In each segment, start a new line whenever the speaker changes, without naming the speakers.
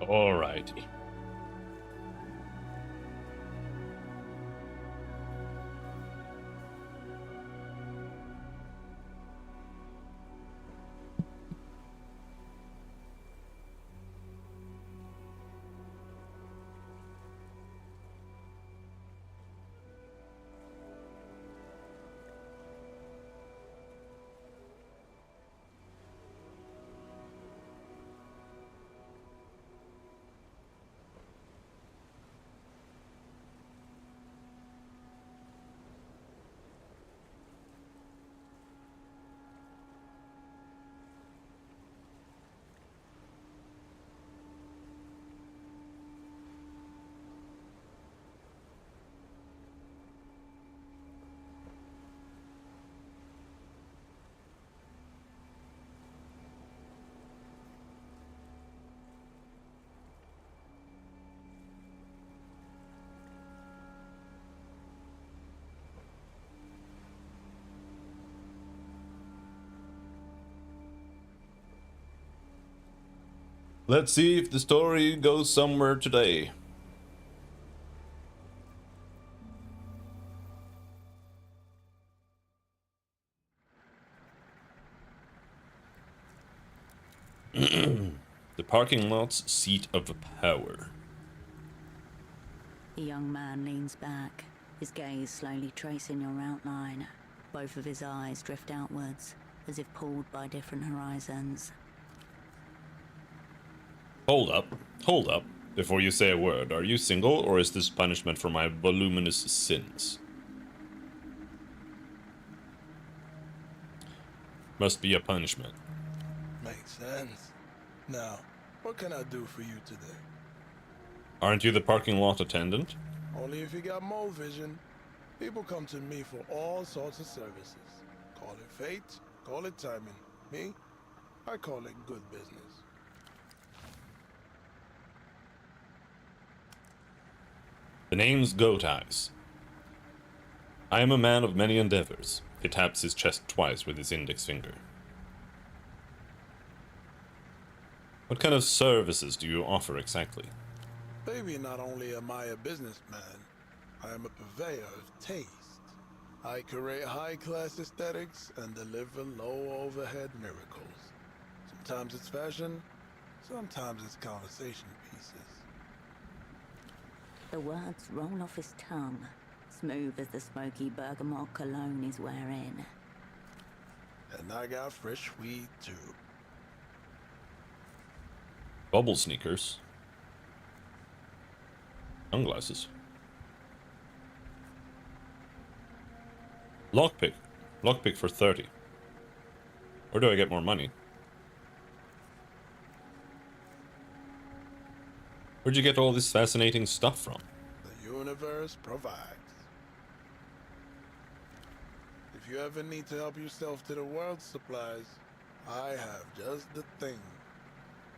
Alrighty. Let's see if the story goes somewhere today. The parking lot's seat of power.
The young man leans back, his gaze slowly tracing your outline. Both of his eyes drift outwards, as if pulled by different horizons.
Hold up. Before you say a word, are you single, or is this punishment for my voluminous sins? Must be a punishment.
Makes sense. Now, what can I do for you today?
Aren't you the parking lot attendant?
Only if you got mole vision. People come to me for all sorts of services. Call it fate, call it timing. Me, I call it good business.
The name's Goat Eyes. I am a man of many endeavors. He taps his chest twice with his index finger. What kind of services do you offer exactly?
Baby, not only am I a businessman, I am a purveyor of taste. I curate high-class aesthetics and deliver low-overhead miracles. Sometimes it's fashion, sometimes it's conversation pieces.
The words roll off his tongue, smooth as the smoky bergamot cologne he's wearing.
And I got fresh weed too.
Bubble sneakers. Sunglasses. Lockpick. Lockpick for 30. Where do I get more money? Where'd you get all this fascinating stuff from?
The universe provides. If you ever need to help yourself to the world's supplies, I have just the thing.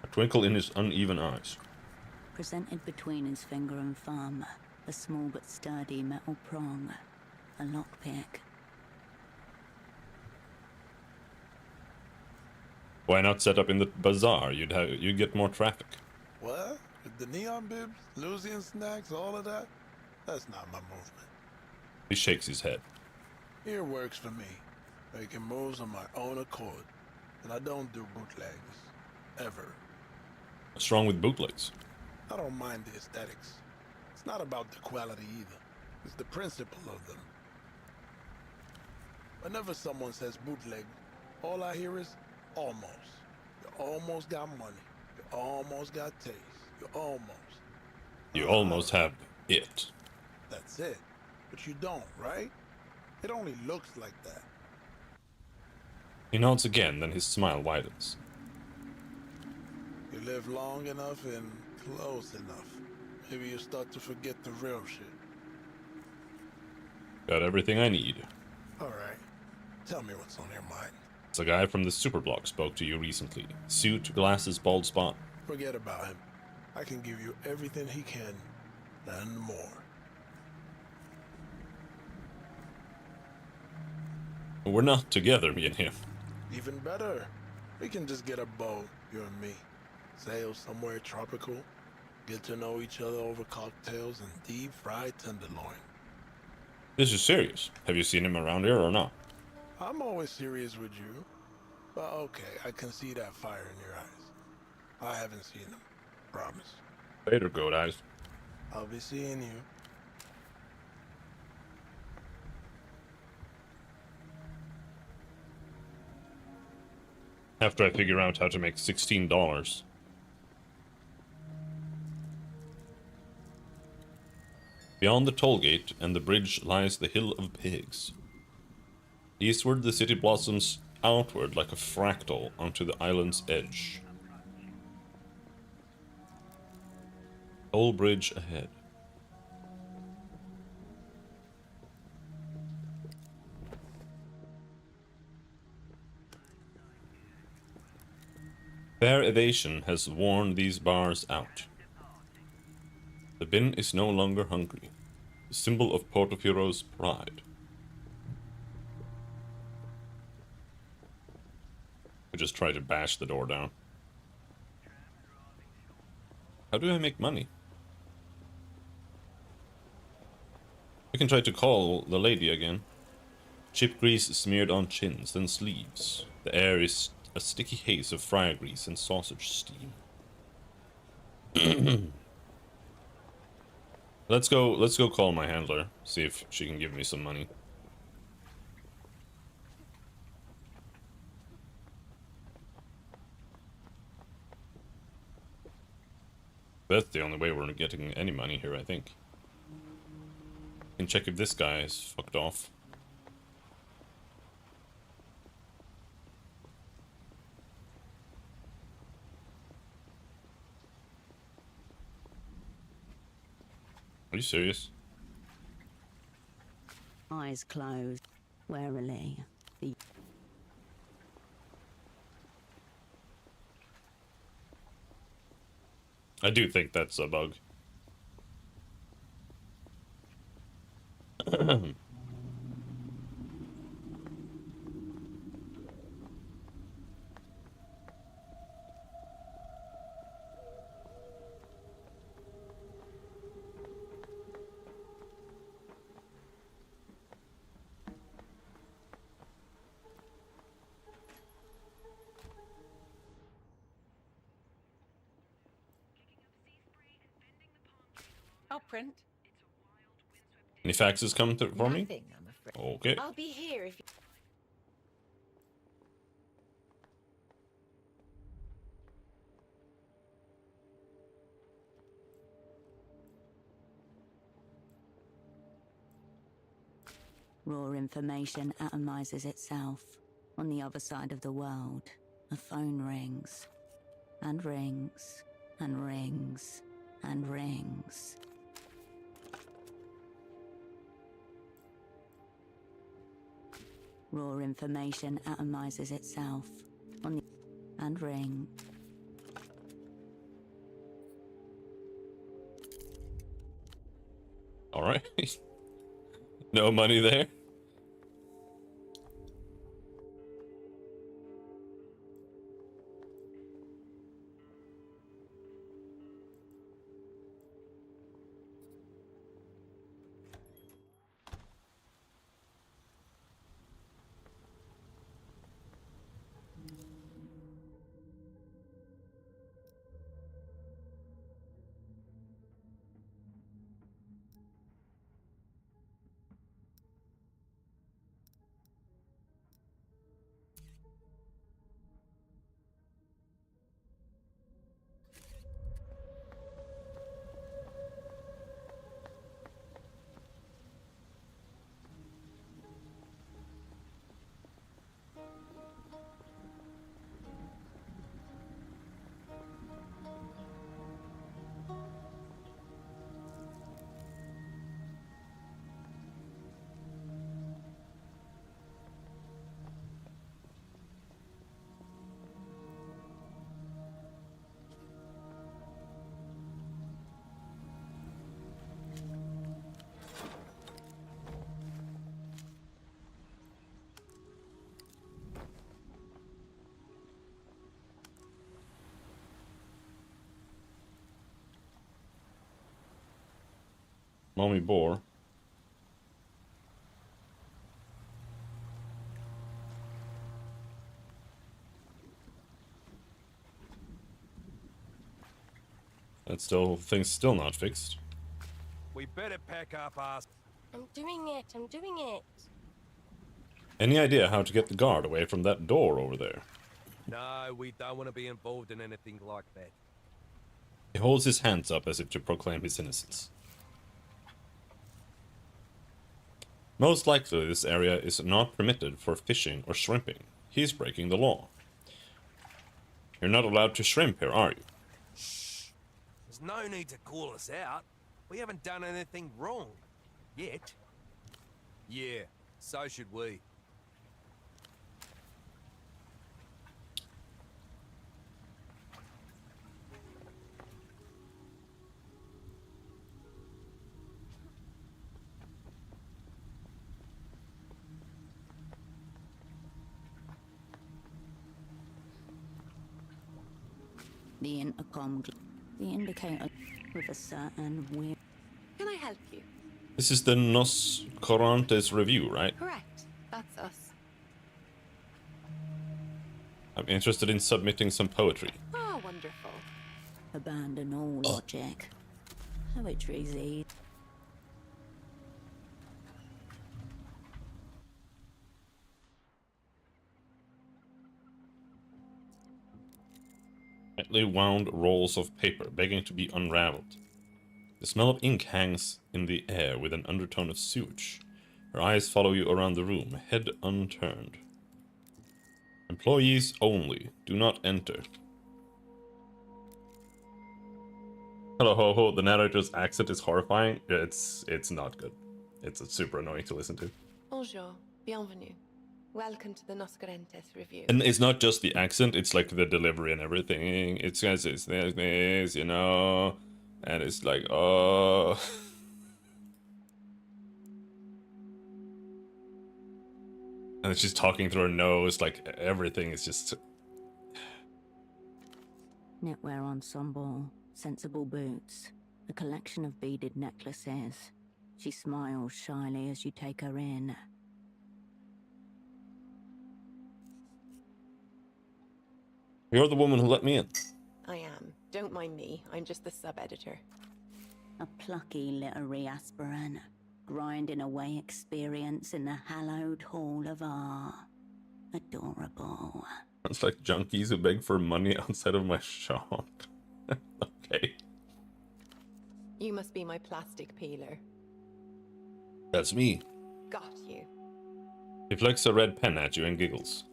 A twinkle in his uneven eyes.
Presented between his finger and thumb, a small but sturdy metal prong, a lockpick.
Why not set up in the bazaar? You'd get more traffic.
What? With the neon bibs, Lucian snacks, all of that? That's not my movement.
He shakes his head.
Here works for me. Making moves on my own accord. And I don't do bootlegs. Ever.
What's wrong with bootlegs?
I don't mind the aesthetics. It's not about the quality either. It's the principle of them. Whenever someone says bootleg, all I hear is almost. You almost got money. You almost got taste. You almost.
You almost have it.
That's it. But you don't, right? It only looks like that.
He nods again, then his smile widens.
You live long enough and close enough. Maybe you start to forget the real shit.
Got everything I need.
Alright. Tell me what's on your mind.
It's a guy from the Superblock spoke to you recently. Suit, glasses, bald spot.
Forget about him. I can give you everything he can, and more.
We're not together, me and him.
Even better. We can just get a bow, you and me. sail somewhere tropical, get to know each other over cocktails and deep-fried tenderloin.
This is serious. Have you seen him around here or not?
I'm always serious with you, but okay, I can see that fire in your eyes. I haven't seen him, promise.
Later, Goat Eyes.
I'll be seeing you.
After I figure out how to make $16. Beyond the toll gate and the bridge lies the Hill of Pigs. Eastward, the city blossoms outward like a fractal onto the island's edge. Toll bridge ahead. Fair evasion has worn these bars out. The bin is no longer hungry, the symbol of Portofiro's pride. I just try to bash the door down. How do I make money? I can try to call the lady again. Chip grease smeared on chins, then sleeves. The air is a sticky haze of fryer grease and sausage steam. Let's go call my handler, see if she can give me some money. That's the only way we're getting any money here, I think. Can check if this guy is fucked off. Are you serious?
Eyes closed, warily.
I do think that's a bug.
I'll print.
Any faxes come through for me?
Nothing, I'm afraid.
Okay.
I'll be here if you...
Raw information atomizes itself. On the other side of the world, a phone rings. And rings. And rings. And rings. Raw information atomizes itself. On the... And ring.
Alright. No money there? Mommy boar. That still thing's still not fixed.
We better pack up our...
I'm doing it. I'm doing it.
Any idea how to get the guard away from that door over there?
No, we don't want to be involved in anything like that.
He holds his hands up as if to proclaim his innocence. Most likely this area is not permitted for fishing or shrimping. He's breaking the law. You're not allowed to shrimp here, are you?
Shh. There's no need to call us out. We haven't done anything wrong. Yet. Yeah, so should we.
The intercom, the indicator with a certain weird.
Can I help you?
This is the Nos Corantes review, right?
Correct. That's us.
I'm interested in submitting some poetry.
Ah, wonderful.
Abandon all logic. Poetry's easy.
Tightly wound rolls of paper, begging to be unraveled. The smell of ink hangs in the air with an undertone of sewage. Her eyes follow you around the room, head unturned. Employees only. Do not enter. Hello, ho, ho. The narrator's accent is horrifying. It's not good. It's super annoying to listen to.
Bonjour. Bienvenue. Welcome to the Nos Correntes review.
And it's not just the accent, it's like the delivery and everything. It's this, you know. And it's like, oh. And she's talking through her nose, like everything is just.
Knitwear ensemble, sensible boots, a collection of beaded necklaces. She smiles shyly as you take her in.
You're the woman who let me in.
I am. Don't mind me. I'm just the sub-editor.
A plucky literary aspirant, grinding away experience in the hallowed hall of art. Adorable.
It's like junkies who beg for money outside of my shop. Okay.
You must be my plastic peeler.
That's me.
Got you.
He flicks a red pen at you and giggles.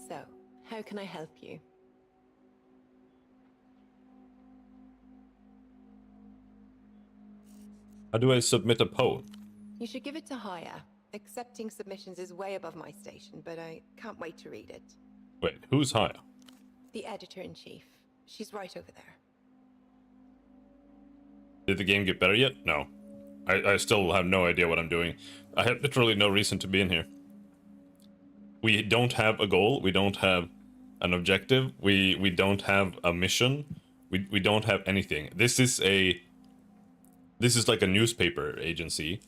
So, how can I help you?
How do I submit a poem?
You should give it to Haya. Accepting submissions is way above my station, but I can't wait to read it.
Wait, who's Haya?
The editor-in-chief. She's right over there.
Did the game get better yet? No. I still have no idea what I'm doing. I have literally no reason to be in here. We don't have a goal. We don't have an objective. We don't have a mission. We don't have anything. This is like a newspaper agency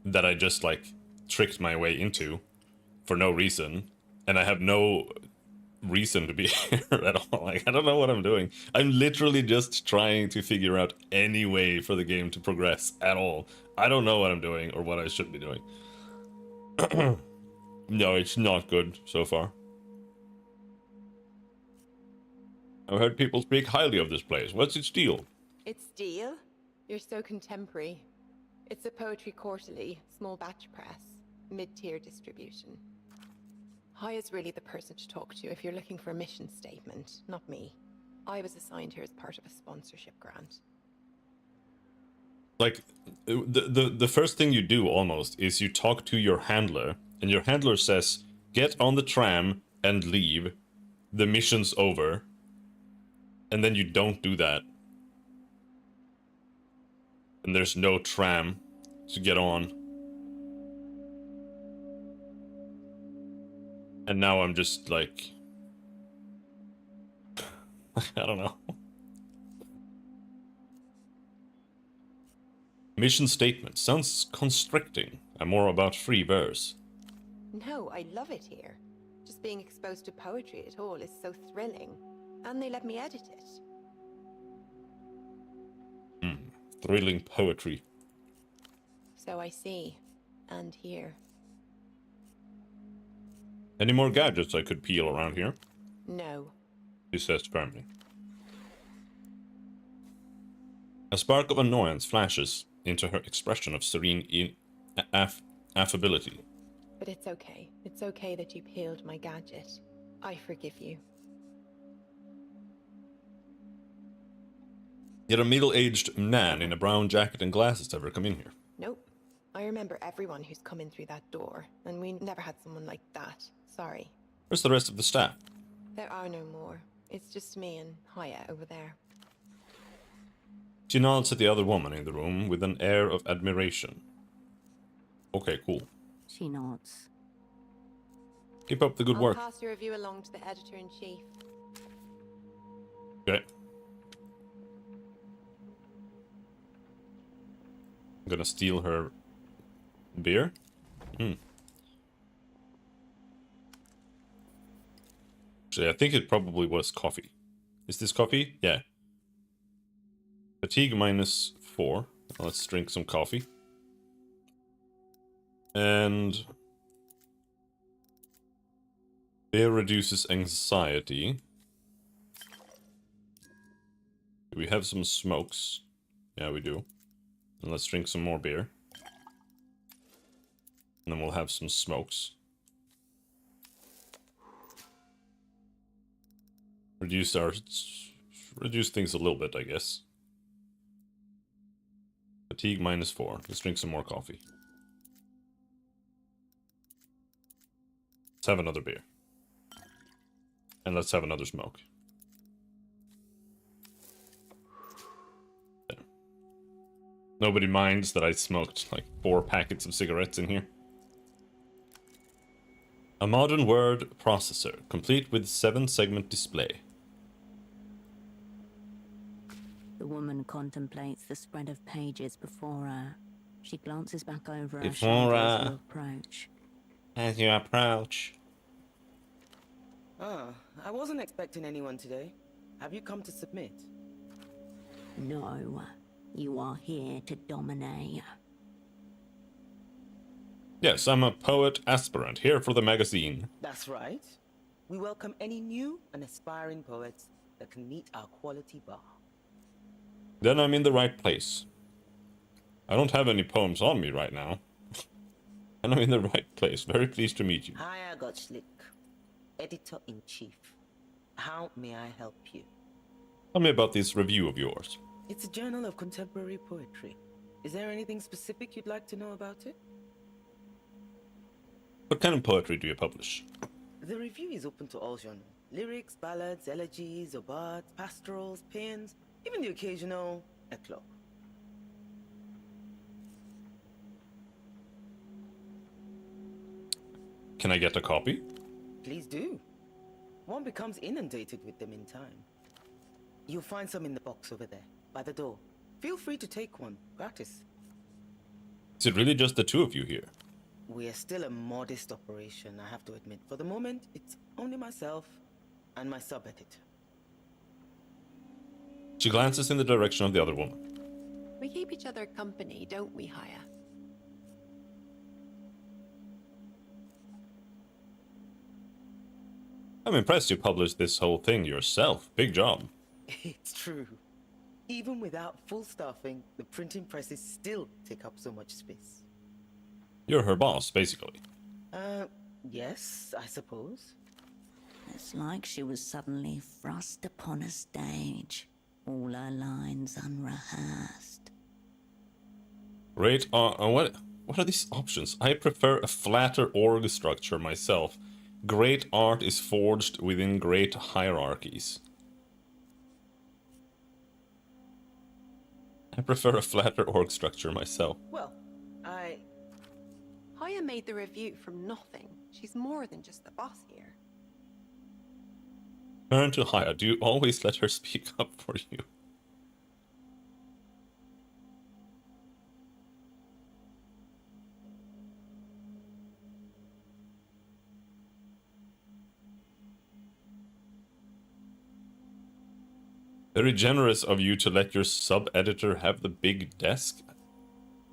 that I just like tricked my way into for no reason, and I have no reason to be here at all. Like, I don't know what I'm doing. I'm literally just trying to figure out any way for the game to progress at all. I don't know what I'm doing or what I should be doing. No, it's not good so far. I've heard people speak highly of this place. What's its deal?
It's Deal? You're so contemporary. It's a poetry quarterly, small batch press, mid-tier distribution. Haya's really the person to talk to if you're looking for a mission statement, not me. I was assigned here as part of a sponsorship grant.
Like, the first thing you do almost is you talk to your handler, and your handler says, get on the tram and leave. The mission's over. And then you don't do that. And there's no tram to get on. And now I'm just like... I don't know. Mission statement. Sounds constricting. I'm more about free verse.
No, I love it here. Just being exposed to poetry at all is so thrilling. And they let me edit it.
Thrilling poetry.
So I see. And hear.
Any more gadgets I could peel around here?
No.
She says firmly. A spark of annoyance flashes into her expression of serene affability.
But it's okay. It's okay that you peeled my gadget. I forgive you.
Yet a middle-aged man in a brown jacket and glasses ever come in here.
Nope. I remember everyone who's come in through that door, and we never had someone like that. Sorry.
Where's the rest of the staff?
There are no more. It's just me and Haya over there.
She nods at the other woman in the room with an air of admiration. Okay, cool.
She nods.
Keep up the good
I'll
work.
pass your review along to the editor-in-chief.
Okay. I'm gonna steal her beer. Actually, I think it probably was coffee. Is this coffee? Yeah. Fatigue -4. Let's drink some coffee. And beer reduces anxiety. Do we have some smokes? Yeah, we do. And let's drink some more beer. And then we'll have some smokes. Reduce things a little bit, I guess. Fatigue -4. Let's drink some more coffee. Let's have another beer. And let's have another smoke. There. Nobody minds that I smoked like 4 packets of cigarettes in here. A modern word processor, complete with 7-segment display.
The woman contemplates the spread of pages before her. She glances back over her
Before
shoulder
her.
as you approach.
As you approach.
Ah, I wasn't expecting anyone today. Have you come to submit?
No, you are here to dominate.
Yes, I'm a poet aspirant, here for the magazine.
That's right. We welcome any new and aspiring poets that can meet our quality bar.
Then I'm in the right place. I don't have any poems on me right now. And I'm in the right place. Very pleased to meet you.
Haya Gotchlick, Editor-in-Chief. How may I help you?
Tell me about this review of yours.
It's a journal of contemporary poetry. Is there anything specific you'd like to know about it?
What kind of poetry do you publish?
The review is open to all genres. Lyrics, ballads, elegies, obads, pastorals, paeans, even the occasional eclogue.
Can I get a copy?
Please do. One becomes inundated with them in time. You'll find some in the box over there, by the door. Feel free to take one, gratis.
Is it really just the two of you here?
We are still a modest operation, I have to admit. For the moment, it's only myself and my sub-editor.
She glances in the direction of the other woman.
We keep each other company, don't we, Haya?
I'm impressed you published this whole thing yourself. Big job.
It's true. Even without full staffing, the printing presses still take up so much space.
You're her boss, basically.
Yes, I suppose.
It's like she was suddenly thrust upon a stage, all her lines unrehearsed.
Great. What are these options? I prefer a flatter org structure myself. Great art is forged within great hierarchies. I prefer a flatter org structure myself.
Well,
Haya made the review from nothing. She's more than just the boss here.
Turn to Haya. Do you always let her speak up for you? Very generous of you to let your sub-editor have the big desk.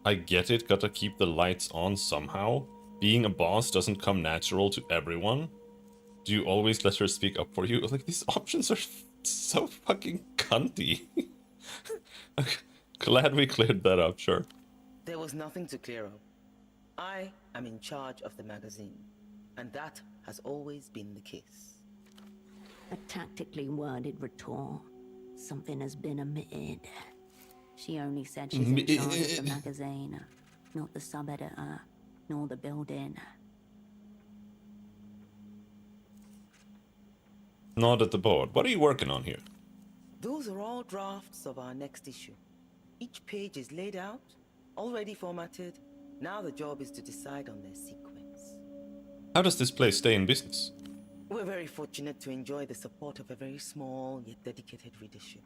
I get it, gotta keep the lights on somehow. Being a boss doesn't come natural to everyone. Do you always let her speak up for you? Like, these options are so fucking cunty. Glad we cleared that up, sure.
There was nothing to clear up. I am in charge of the magazine, and that has always been the case.
A tactically worded retort. Something has been omitted. She only said she's in charge of the magazine, not the sub-editor, nor the building.
Nod at the board. What are you working on here?
Those are all drafts of our next issue. Each page is laid out, already formatted. Now the job is to decide on their sequence.
How does this place stay in business?
We're very fortunate to enjoy the support of a very small yet dedicated readership.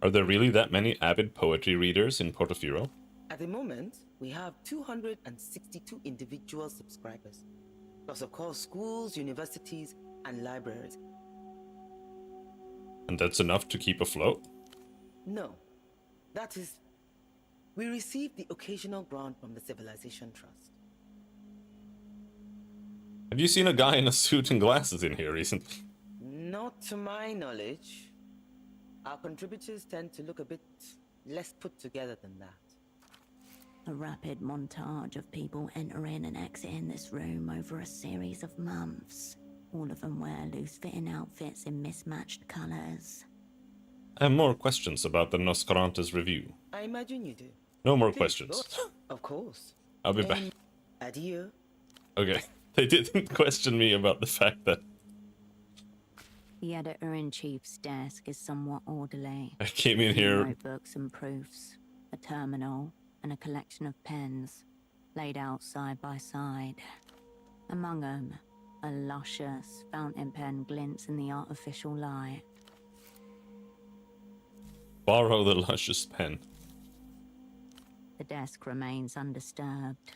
Are there really that many avid poetry readers in Portofiro?
At the moment, we have 262 individual subscribers. Plus, of course, schools, universities, and libraries.
And that's enough to keep afloat?
No. That is, we receive the occasional grant from the Civilization Trust.
Have you seen a guy in a suit and glasses in here recently?
Not to my knowledge. Our contributors tend to look a bit less put together than that.
A rapid montage of people entering and exiting this room over a series of months. All of them wear loose-fitting outfits in mismatched colors.
I have more questions about the Noscarantes review.
I imagine you do.
No more
Please,
questions.
go. Of course.
I'll be back.
Adieu.
Okay. They didn't question me about the fact that
The editor-in-chief's desk is somewhat orderly.
I came in here.
Notebooks and proofs, a terminal, and a collection of pens, laid out side by side. Among them, a luscious fountain pen glints in the artificial light.
Borrow the luscious pen.
The desk remains undisturbed.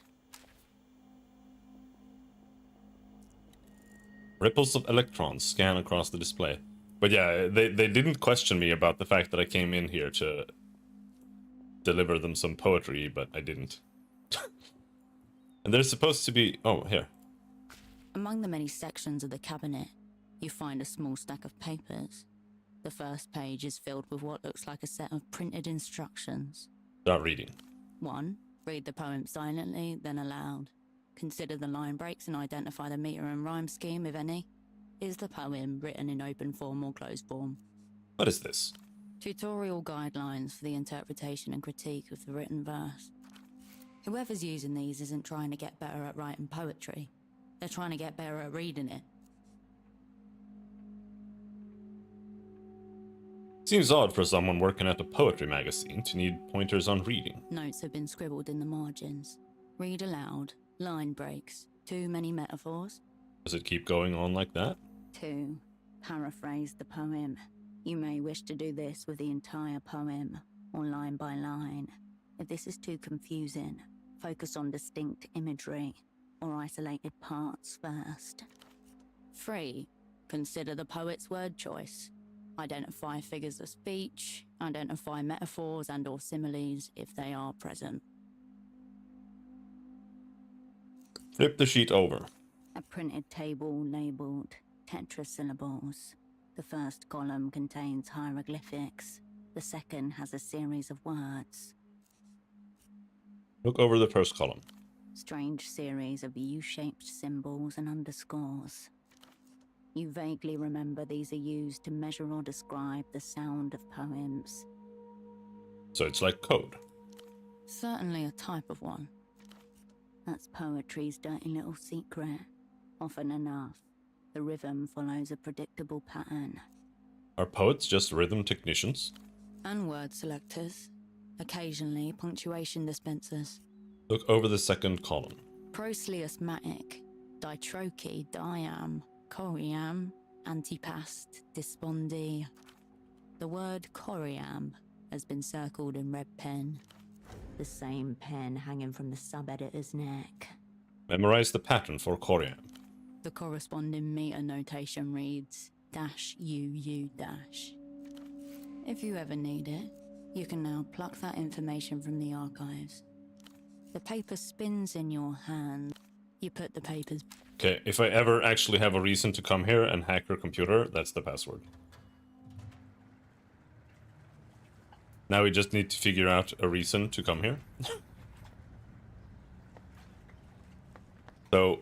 Ripples of electrons scan across the display. But yeah, they didn't question me about the fact that I came in here to deliver them some poetry, but I didn't. And there's supposed to be... Oh, here.
Among the many sections of the cabinet, you find a small stack of papers. The first page is filled with what looks like a set of printed instructions.
Start reading.
1. Read the poem silently, then aloud. Consider the line breaks and identify the meter and rhyme scheme, if any. Is the poem written in open form or closed form?
What is this?
Tutorial guidelines for the interpretation and critique of the written verse. Whoever's using these isn't trying to get better at writing poetry. They're trying to get better at reading it.
Seems odd for someone working at a poetry magazine to need pointers on reading.
Notes have been scribbled in the margins. Read aloud. Line breaks. Too many metaphors.
Does it keep going on like that?
2. Paraphrase the poem. You may wish to do this with the entire poem, or line by line. If this is too confusing, focus on distinct imagery, or isolated parts first. 3. Consider the poet's word choice. Identify figures of speech, identify metaphors and or similes if they are present.
Flip the sheet over.
A printed table labelled tetrasyllables. The first column contains hieroglyphics. The second has a series of words.
Look over the first column.
Strange series of U-shaped symbols and underscores. You vaguely remember these are used to measure or describe the sound of poems.
So it's like code.
Certainly a type of one. That's poetry's dirty little secret. Often enough, the rhythm follows a predictable pattern.
Are poets just rhythm technicians?
And word selectors. Occasionally, punctuation dispensers.
Look over the second column.
Proselyusmatic, ditroche, diam, coriam, antipast, dispondi. The word coriam has been circled in red pen. The same pen hanging from the sub-editor's neck.
Memorize the pattern for Coriam.
The corresponding meter notation reads UU-. If you ever need it, you can now pluck that information from the archives. The paper spins in your hand. You put the papers...
Okay, if I ever actually have a reason to come here and hack your computer, that's the password. Now we just need to figure out a reason to come here. So,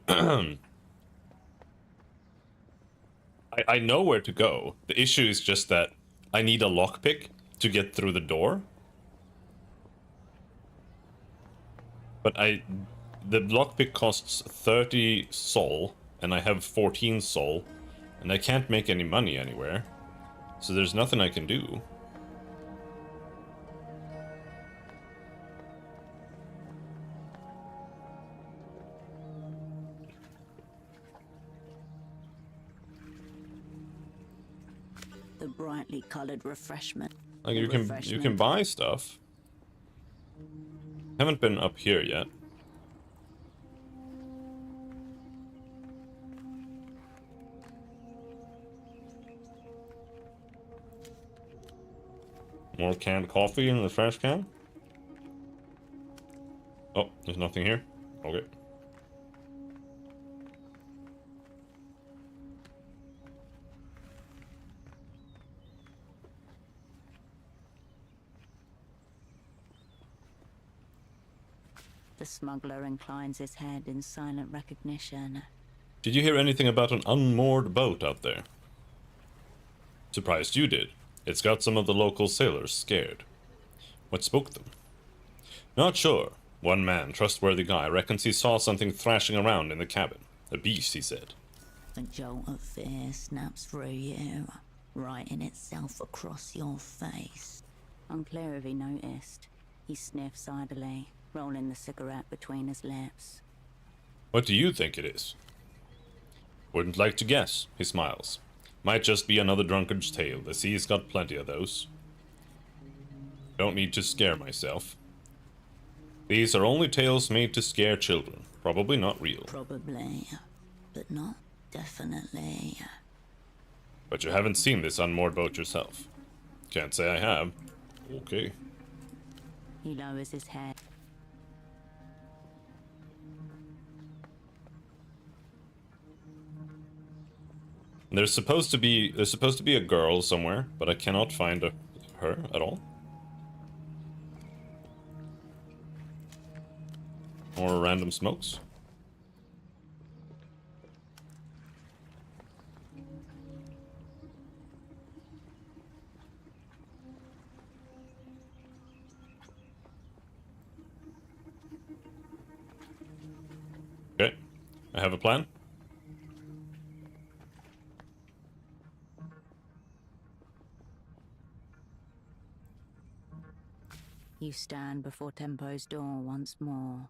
I know where to go. The issue is just that I need a lockpick to get through the door. But the lockpick costs 30 sol, and I have 14 sol, and I can't make any money anywhere. So there's nothing I can do.
The brightly colored refreshment.
Like you can buy stuff. Haven't been up here yet. More canned coffee in the trash can. Oh, there's nothing here. Okay.
The smuggler inclines his head in silent recognition.
Did you hear anything about an unmoored boat out there? Surprised you did. It's got some of the local sailors scared. What spooked them? Not sure. One man, trustworthy guy, reckons he saw something thrashing around in the cabin. A beast, he said.
A jolt of fear snaps through you, writing itself across your face. Unclear if he noticed. He sniffs idly, rolling the cigarette between his lips.
What do you think it is? Wouldn't like to guess, he smiles. Might just be another drunkard's tale. The sea's got plenty of those. Don't need to scare myself. These are only tales made to scare children. Probably not real.
Probably, but not definitely.
But you haven't seen this unmoored boat yourself. Can't say I have. Okay.
He lowers his head.
There's supposed to be a girl somewhere, but I cannot find her at all. More random smokes. Okay, I have a plan.
You stand before Tempo's door once more.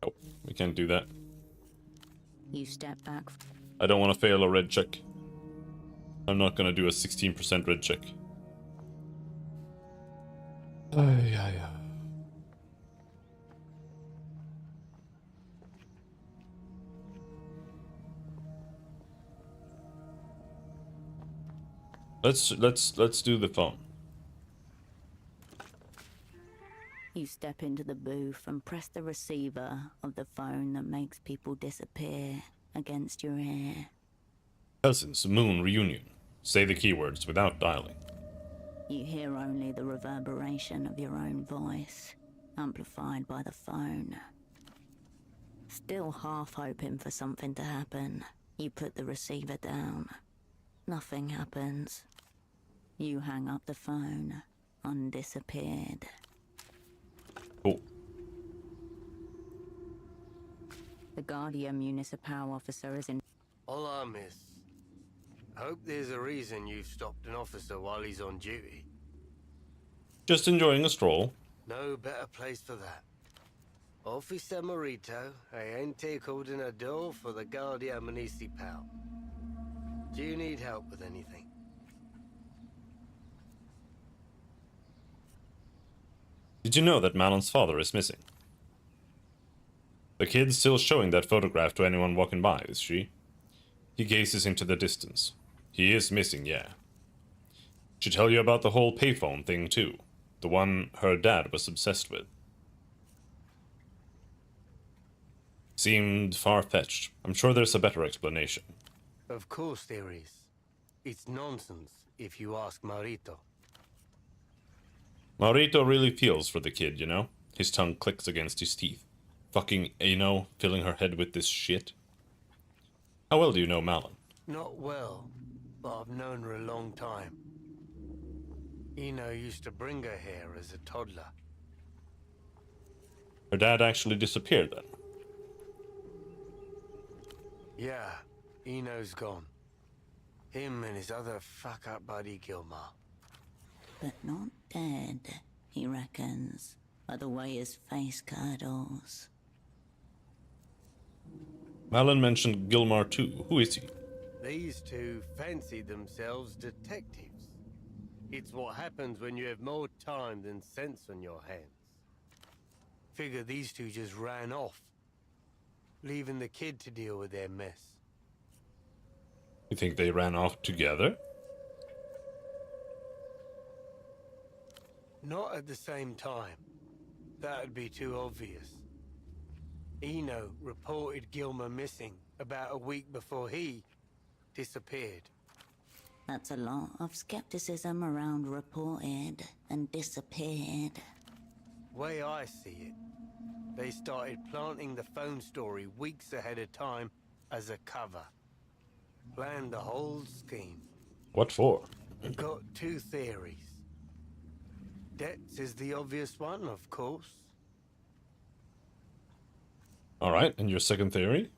Oh, we can't do that.
You step back.
I don't want to fail a red check. I'm not gonna do a 16% red check. Yeah. Let's do the phone.
You step into the booth and press the receiver of the phone that makes people disappear against your ear.
Cousins Moon reunion. Say the keywords without dialing.
You hear only the reverberation of your own voice, amplified by the phone. Still half hoping for something to happen, you put the receiver down. Nothing happens. You hang up the phone, undisappeared.
Cool.
The Guardia Municipal officer is in...
Hola, miss. Hope there's a reason you've stopped an officer while he's on duty.
Just enjoying a stroll.
No better place for that. Officer Morito, agente coordinador for the Guardia Municipal. Do you need help with anything?
Did you know that Malon's father is missing? The kid's still showing that photograph to anyone walking by, is she? He gazes into the distance. He is missing, yeah. Should tell you about the whole payphone thing, too. The one her dad was obsessed with. Seemed far-fetched. I'm sure there's a better explanation.
Of course there is. It's nonsense, if you ask Marito.
Maurito really feels for the kid, you know? His tongue clicks against his teeth. Fucking Ano filling her head with this shit. How well do you know Malin?
Not well, but I've known her a long time. Eno used to bring her here as a toddler.
Her dad actually disappeared then.
Yeah, Eno's gone. Him and his other fuck-up buddy Gilmar.
But not dead, he reckons, by the way his face curdles.
Malin mentioned Gilmar too. Who is he?
These two fancy themselves detectives. It's what happens when you have more time than sense on your hands. Figure these two just ran off, leaving the kid to deal with their mess.
You think they ran off together?
Not at the same time. That'd be too obvious. Eno reported Gilmer missing about a week before he disappeared.
That's a lot of skepticism around reported and disappeared.
Way I see it, they started planting the phone story weeks ahead of time as a cover. Planned the whole scheme.
What for?
Got two theories. Debts is the obvious one, of course.
Alright, and your second theory?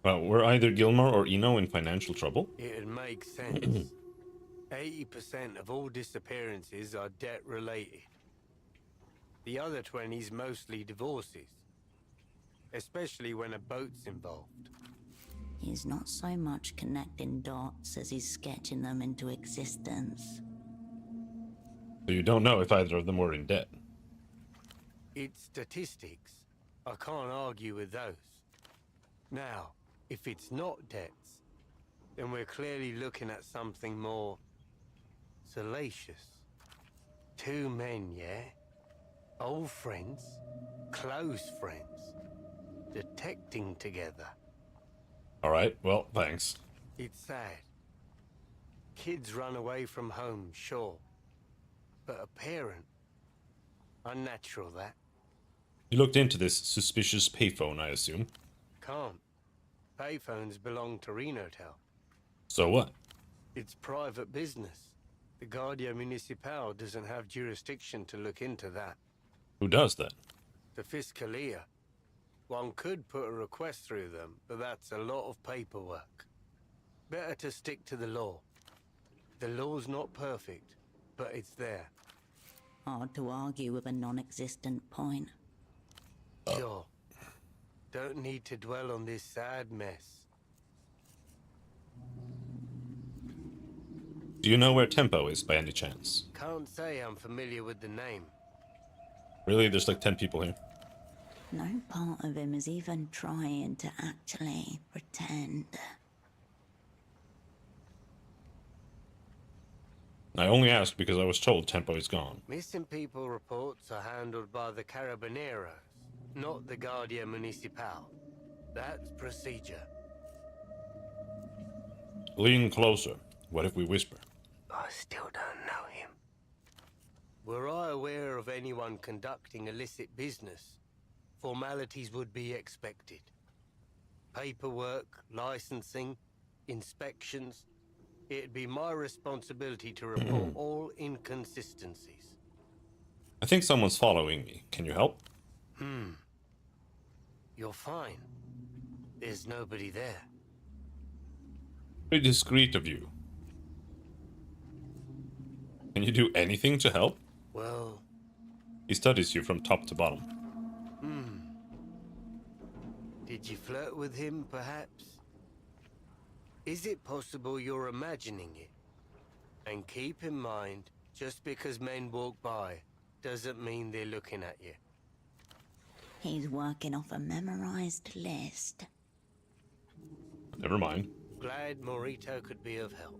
Well, were either Gilmar or Eno in financial trouble?
It'd make sense. 80% of all disappearances are debt-related. The other 20's mostly divorces. Especially when a boat's involved.
He's not so much connecting dots as he's sketching them into existence.
So you don't know if either of them were in debt.
It's statistics. I can't argue with those. Now, if it's not debts, then we're clearly looking at something more salacious. Two men, yeah? Old friends, close friends, detecting together.
Alright, well, thanks.
It's sad. Kids run away from home, sure. But a parent? Unnatural, that.
You looked into this suspicious payphone, I assume.
Can't. Payphones belong to Renotel.
So what?
It's private business. The Guardia Municipal doesn't have jurisdiction to look into that.
Who does that?
The Fiscalia. One could put a request through them, but that's a lot of paperwork. Better to stick to the law. The law's not perfect, but it's there.
Hard to argue with a non-existent point.
Sure. Don't need to dwell on this sad mess.
Do you know where Tempo is by any chance?
Can't say I'm familiar with the name.
Really? There's like 10 people here.
No part of him is even trying to actually pretend.
I only asked because I was told Tempo is gone.
Missing people reports are handled by the Carabineros, not the Guardia Municipal. That's procedure.
Lean closer. What if we whisper?
I still don't know him. Were I aware of anyone conducting illicit business, formalities would be expected. Paperwork, licensing, inspections. It'd be my responsibility to report all inconsistencies.
I think someone's following me. Can you help?
You're fine. There's nobody there.
Very discreet of you. Can you do anything to help?
Well,
He studies you from top to bottom.
did you flirt with him, perhaps? Is it possible you're imagining it? And keep in mind, just because men walk by, doesn't mean they're looking at you.
He's working off a memorized list.
Never mind.
Glad Morito could be of help.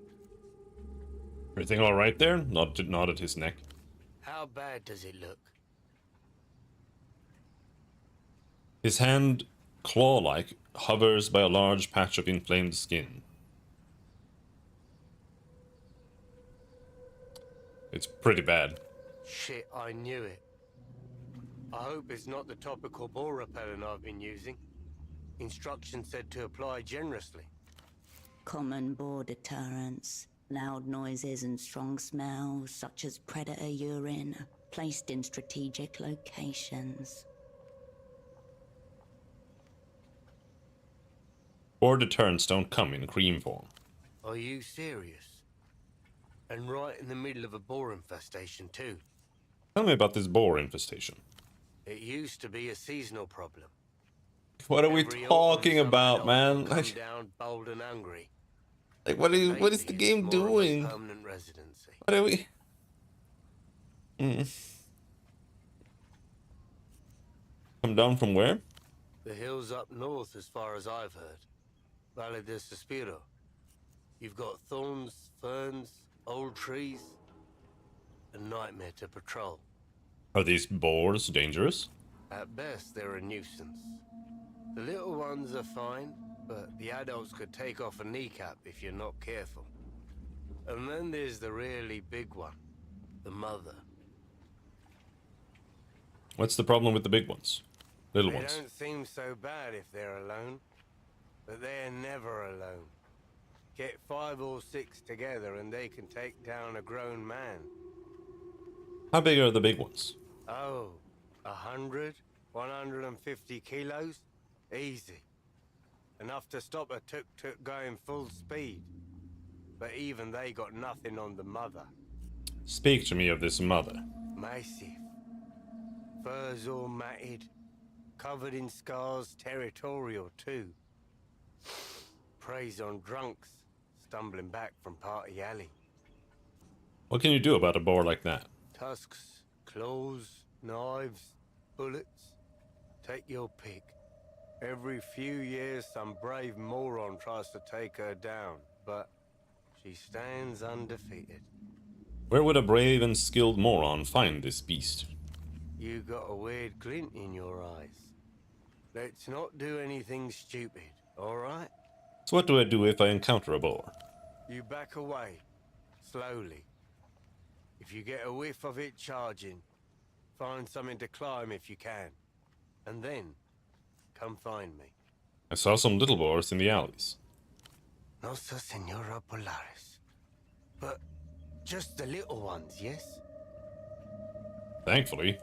Everything all right there? Nodded his neck.
How bad does it look?
His hand, claw-like, hovers by a large patch of inflamed skin. It's pretty bad.
Shit, I knew it. I hope it's not the topical boar repellent I've been using. Instructions said to apply generously.
Common boar deterrents. Loud noises and strong smells, such as predator urine, placed in strategic locations.
Boar deterrents don't come in cream form.
Are you serious? And right in the middle of a boar infestation, too.
Tell me about this boar infestation.
It used to be a seasonal problem.
What are we
Every
talking
autumn,
about,
some
man?
adult will come down bold and hungry.
Like, what is
Lately,
the
it's
game
more of a
doing?
permanent residency.
What are we? Come down from where?
The hills up north, as far as I've heard. Valle de Suspiro. You've got thorns, ferns, old trees. A nightmare to patrol.
Are these boars dangerous?
At best, they're a nuisance. The little ones are fine, but the adults could take off a kneecap if you're not careful. And then there's the really big one, the mother.
What's the problem with the big ones? Little
They
ones.
don't seem so bad if they're alone, but they're never alone. Get 5 or 6 together and they can take down a grown man.
How big are the big ones?
Oh, 100, 150 kilos? Easy. Enough to stop a tuk-tuk going full speed. But even they got nothing on the mother.
Speak to me of this mother.
Massive. Furs all matted. Covered in scars, territorial too. Preys on drunks, stumbling back from Party Alley.
What can you do about a boar like that?
Tusks, claws, knives, bullets. Take your pick. Every few years some brave moron tries to take her down, but she stands undefeated.
Where would a brave and skilled moron find this beast?
You got a weird glint in your eyes. Let's not do anything stupid, alright?
So what do I do if I encounter a boar?
You back away, slowly. If you get a whiff of it charging, find something to climb if you can. And then, come find me.
I saw some little boars in the alleys.
Nossa Senora Polaris. But just the little ones, yes?
Thankfully.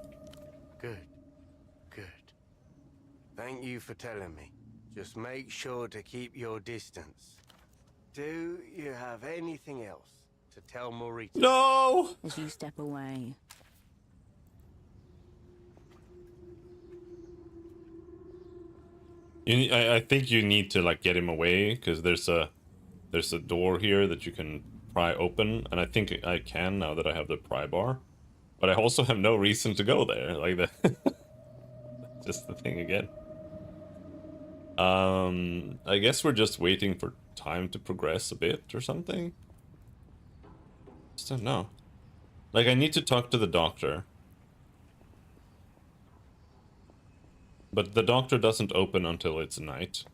Good. Good. Thank you for telling me. Just make sure to keep your distance. Do you have anything else to tell Morito?
No!
As you step away,
I think you need to like get him away because there's a door here that you can pry open, and I think I can now that I have the pry bar. But I also have no reason to go there. Like that, just the thing again. I guess we're just waiting for time to progress a bit or something. Just don't know. Like I need to talk to the doctor. But the doctor doesn't open until it's night.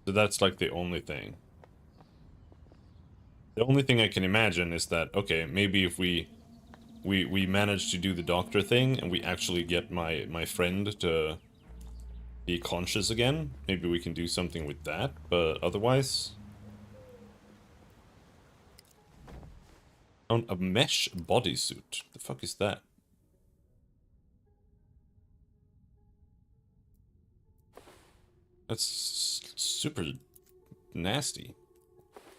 So that's like the only thing. The only thing I can imagine is that, okay, maybe if we manage to do the doctor thing and we actually get my friend to be conscious again, maybe we can do something with that, but otherwise... Oh, a mesh bodysuit. The fuck is that? That's super nasty.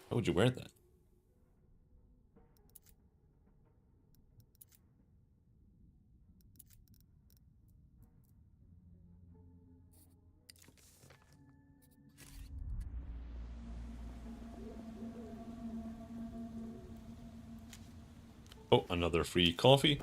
How would you wear that? Oh, another free coffee.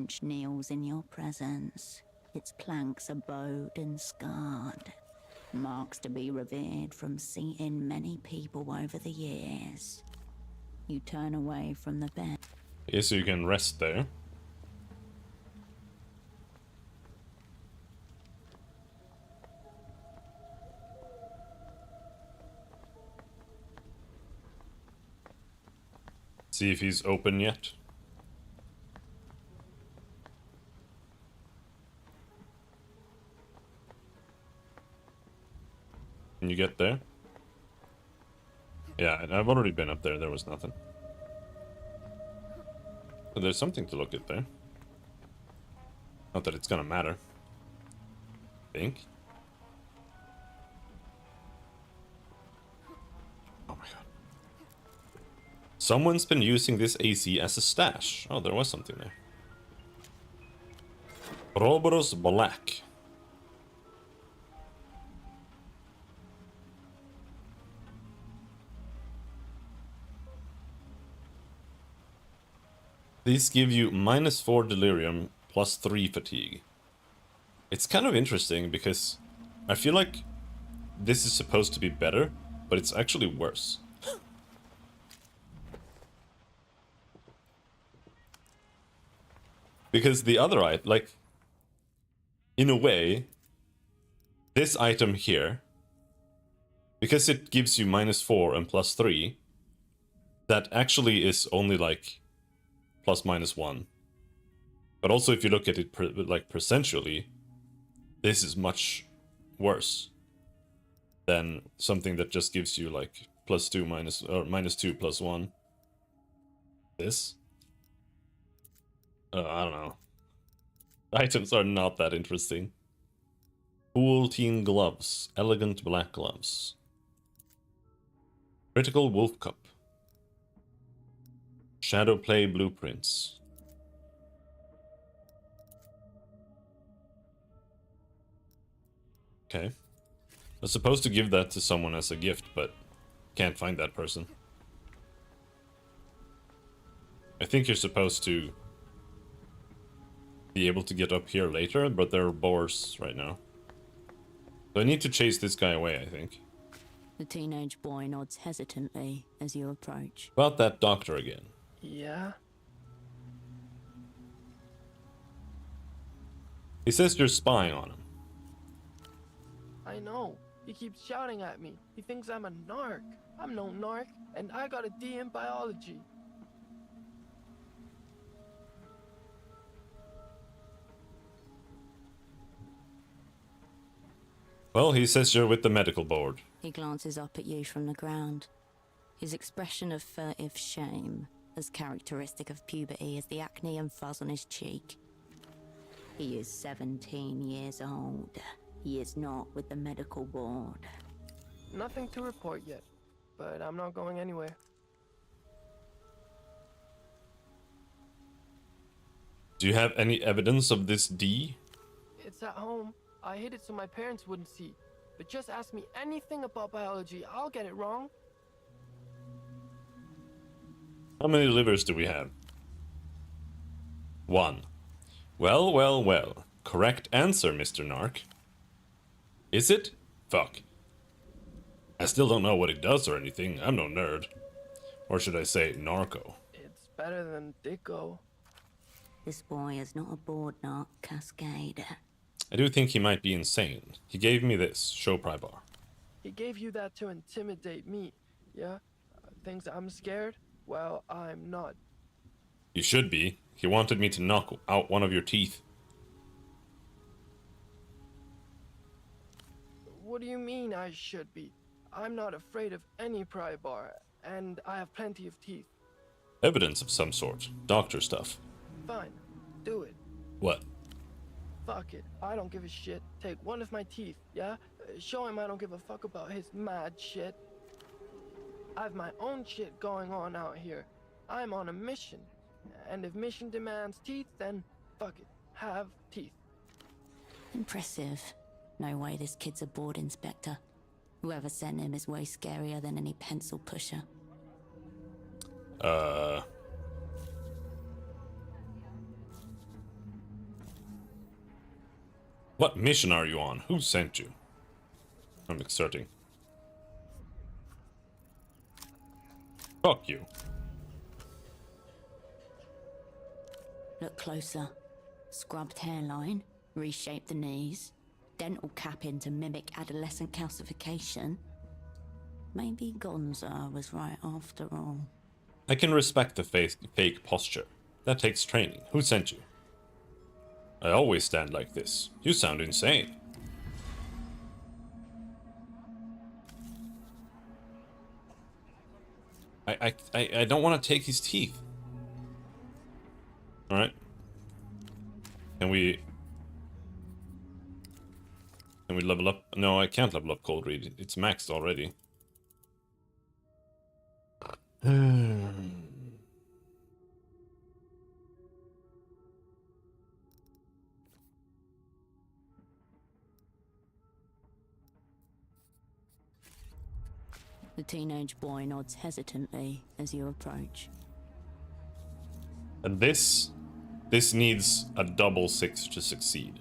bench kneels in your presence, its planks are bowed and scarred, marks to be revered from seating many people over the years. You turn away from the bed.
Okay, so you can rest there. See if he's open yet. Can you get there? Yeah, I've already been up there. There was nothing. But there's something to look at there. Not that it's gonna matter. I think. Oh my god. Someone's been using this AC as a stash. Oh, there was something there. Roboros Black. These give you -4 delirium, +3 fatigue. It's kind of interesting because I feel like this is supposed to be better, but it's actually worse. Because the other item, like, in a way, this item here, because it gives you -4 and +3, that actually is only like +/-1. But also if you look at it percentually, this is much worse than something that just gives you like +2 minus or -2 +1. This? I don't know. Items are not that interesting. Cool teen gloves. Elegant black gloves. Critical wolf cup. Shadow play blueprints. Okay. I was supposed to give that to someone as a gift, but can't find that person. I think you're supposed to be able to get up here later, but there are boars right now. So I need to chase this guy away, I think.
The teenage boy nods hesitantly as you approach.
About that doctor again.
Yeah?
He says you're spying on him.
I know. He keeps shouting at me. He thinks I'm a narc. I'm no narc, and I got a D in biology.
Well, he says you're with the medical board.
He glances up at you from the ground. His expression of furtive shame, as characteristic of puberty as the acne and fuzz on his cheek. He is 17 years old. He is not with the medical board.
Nothing to report yet, but I'm not going anywhere.
Do you have any evidence of this D?
It's at home. I hid it so my parents wouldn't see. But just ask me anything about biology, I'll get it wrong.
How many livers do we have? 1. Well, well, well. Correct answer, Mr. Narc. Is it? Fuck. I still don't know what it does or anything. I'm no nerd. Or should I say narco?
It's better than Dicko.
This boy is not a board narc, Cascade.
I do think he might be insane. He gave me this, show pry bar.
He gave you that to intimidate me, yeah? Thinks I'm scared? Well, I'm not.
You should be. He wanted me to knock out one of your teeth.
What do you mean I should be? I'm not afraid of any pry bar, and I have plenty of teeth.
Evidence of some sort. Doctor stuff.
Fine, do it.
What?
Fuck it, I don't give a shit. Take one of my teeth, yeah? Show him I don't give a fuck about his mad shit. I have my own shit going on out here. I'm on a mission. And if mission demands teeth, then fuck it. Have teeth.
Impressive. No way this kid's a board inspector. Whoever sent him is way scarier than any pencil pusher.
What mission are you on? Who sent you? I'm exerting. Fuck you.
Look closer. Scrubbed hairline, reshaped the knees, dental capping to mimic adolescent calcification. Maybe Gonza was right after all.
I can respect the fake posture. That takes training. Who sent you? I always stand like this. You sound insane. I don't want to take his teeth. Alright. Can we level up? No, I can't level up Cold Read. It's maxed already.
The teenage boy nods hesitantly as you approach.
And this needs a double 6 to succeed.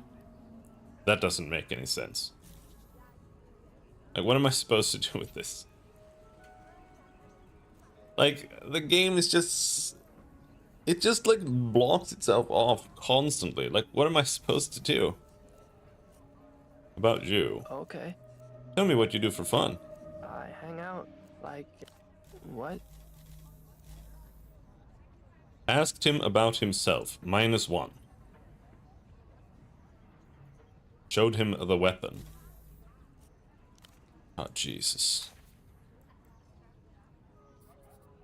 That doesn't make any sense. Like, what am I supposed to do with this? Like, the game is just... It just, like, blocks itself off constantly. Like, what am I supposed to do? About you.
Okay.
Tell me what you do for fun.
I hang out, like... What?
Asked him about himself. -1. Showed him the weapon. Oh, Jesus.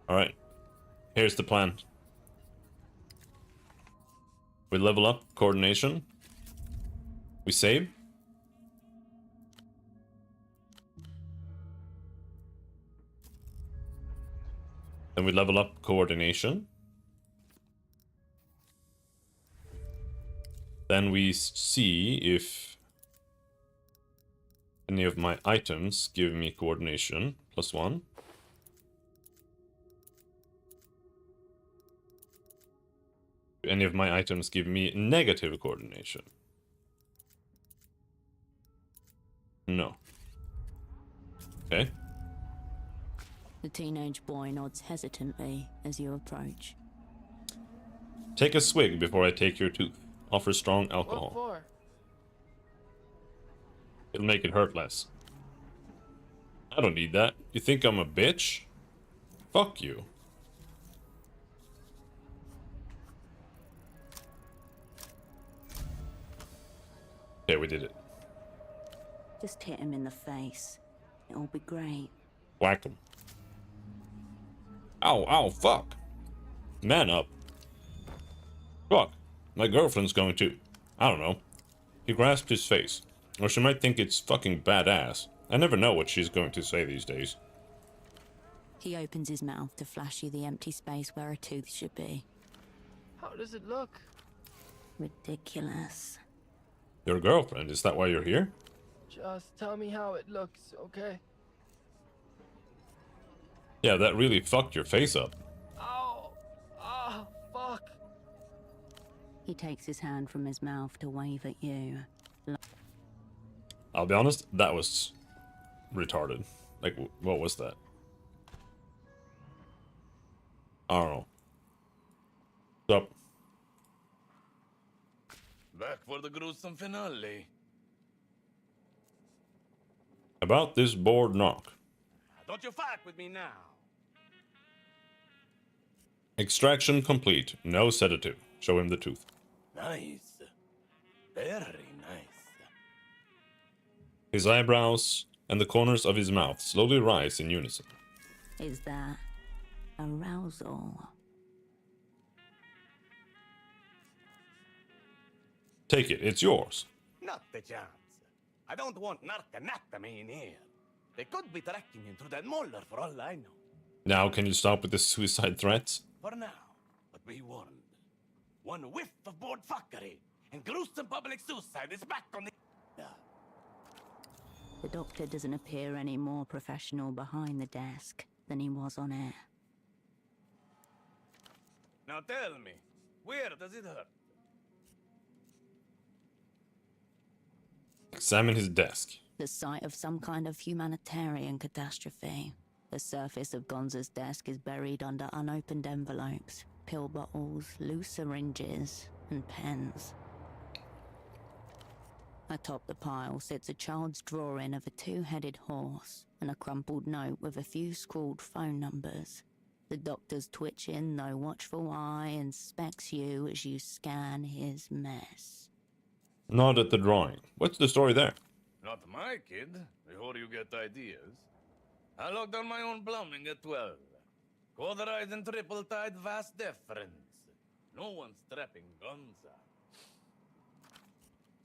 Alright. Here's the plan. We level up coordination. We save. Then we level up coordination. Then we see if any of my items give me coordination +1. Do any of my items give me negative coordination? No. Okay.
The teenage boy nods hesitantly as you approach.
Take a swig before I take your tooth. Offer strong
What
alcohol.
for?
It'll make it hurt less. I don't need that. You think I'm a bitch? Fuck you. Okay, we did it.
Just hit him in the face. It'll be great.
Whack him. Ow, ow, fuck. Man up. Fuck. My girlfriend's going to... I don't know. He grasped his face. Or she might think it's fucking badass. I never know what she's going to say these days.
He opens his mouth to flash you the empty space where a tooth should be.
How does it look?
Ridiculous.
Your girlfriend, is that why you're here?
Just tell me how it looks, okay?
Yeah, that really fucked your face up.
Ow! Ah, fuck!
He takes his hand from his mouth to wave at you.
I'll be honest, that was retarded. Like, what was that? I don't know. What's up?
Back for the gruesome finale.
About this board knock.
Don't you fuck with me now.
Extraction complete. No sedative. Show him the tooth.
Nice. Very nice.
His eyebrows and the corners of his mouth slowly rise in unison.
Is that arousal?
Take it. It's yours.
Not a chance. I don't want narcanatomy in here. They could be tracking him through that molar for all I know.
Now, can you stop with the suicide threats?
For now, but be warned. One whiff of board fuckery, and gruesome public suicide is back on the...
The doctor doesn't appear any more professional behind the desk than he was on air.
Now tell me, where does it hurt?
Examine his desk.
The site of some kind of humanitarian catastrophe. The surface of Gonza's desk is buried under unopened envelopes, pill bottles, loose syringes, and pens. Atop the pile sits a child's drawing of a two-headed horse and a crumpled note with a few scrawled phone numbers. The doctor's twitching, though watchful eye inspects you as you scan his mess.
Nod at the drawing. What's the story there?
Not my kid, before you get ideas. I locked down my own plumbing at 12. Quarterized and triple-tied vast deference. No one's trapping Gonza.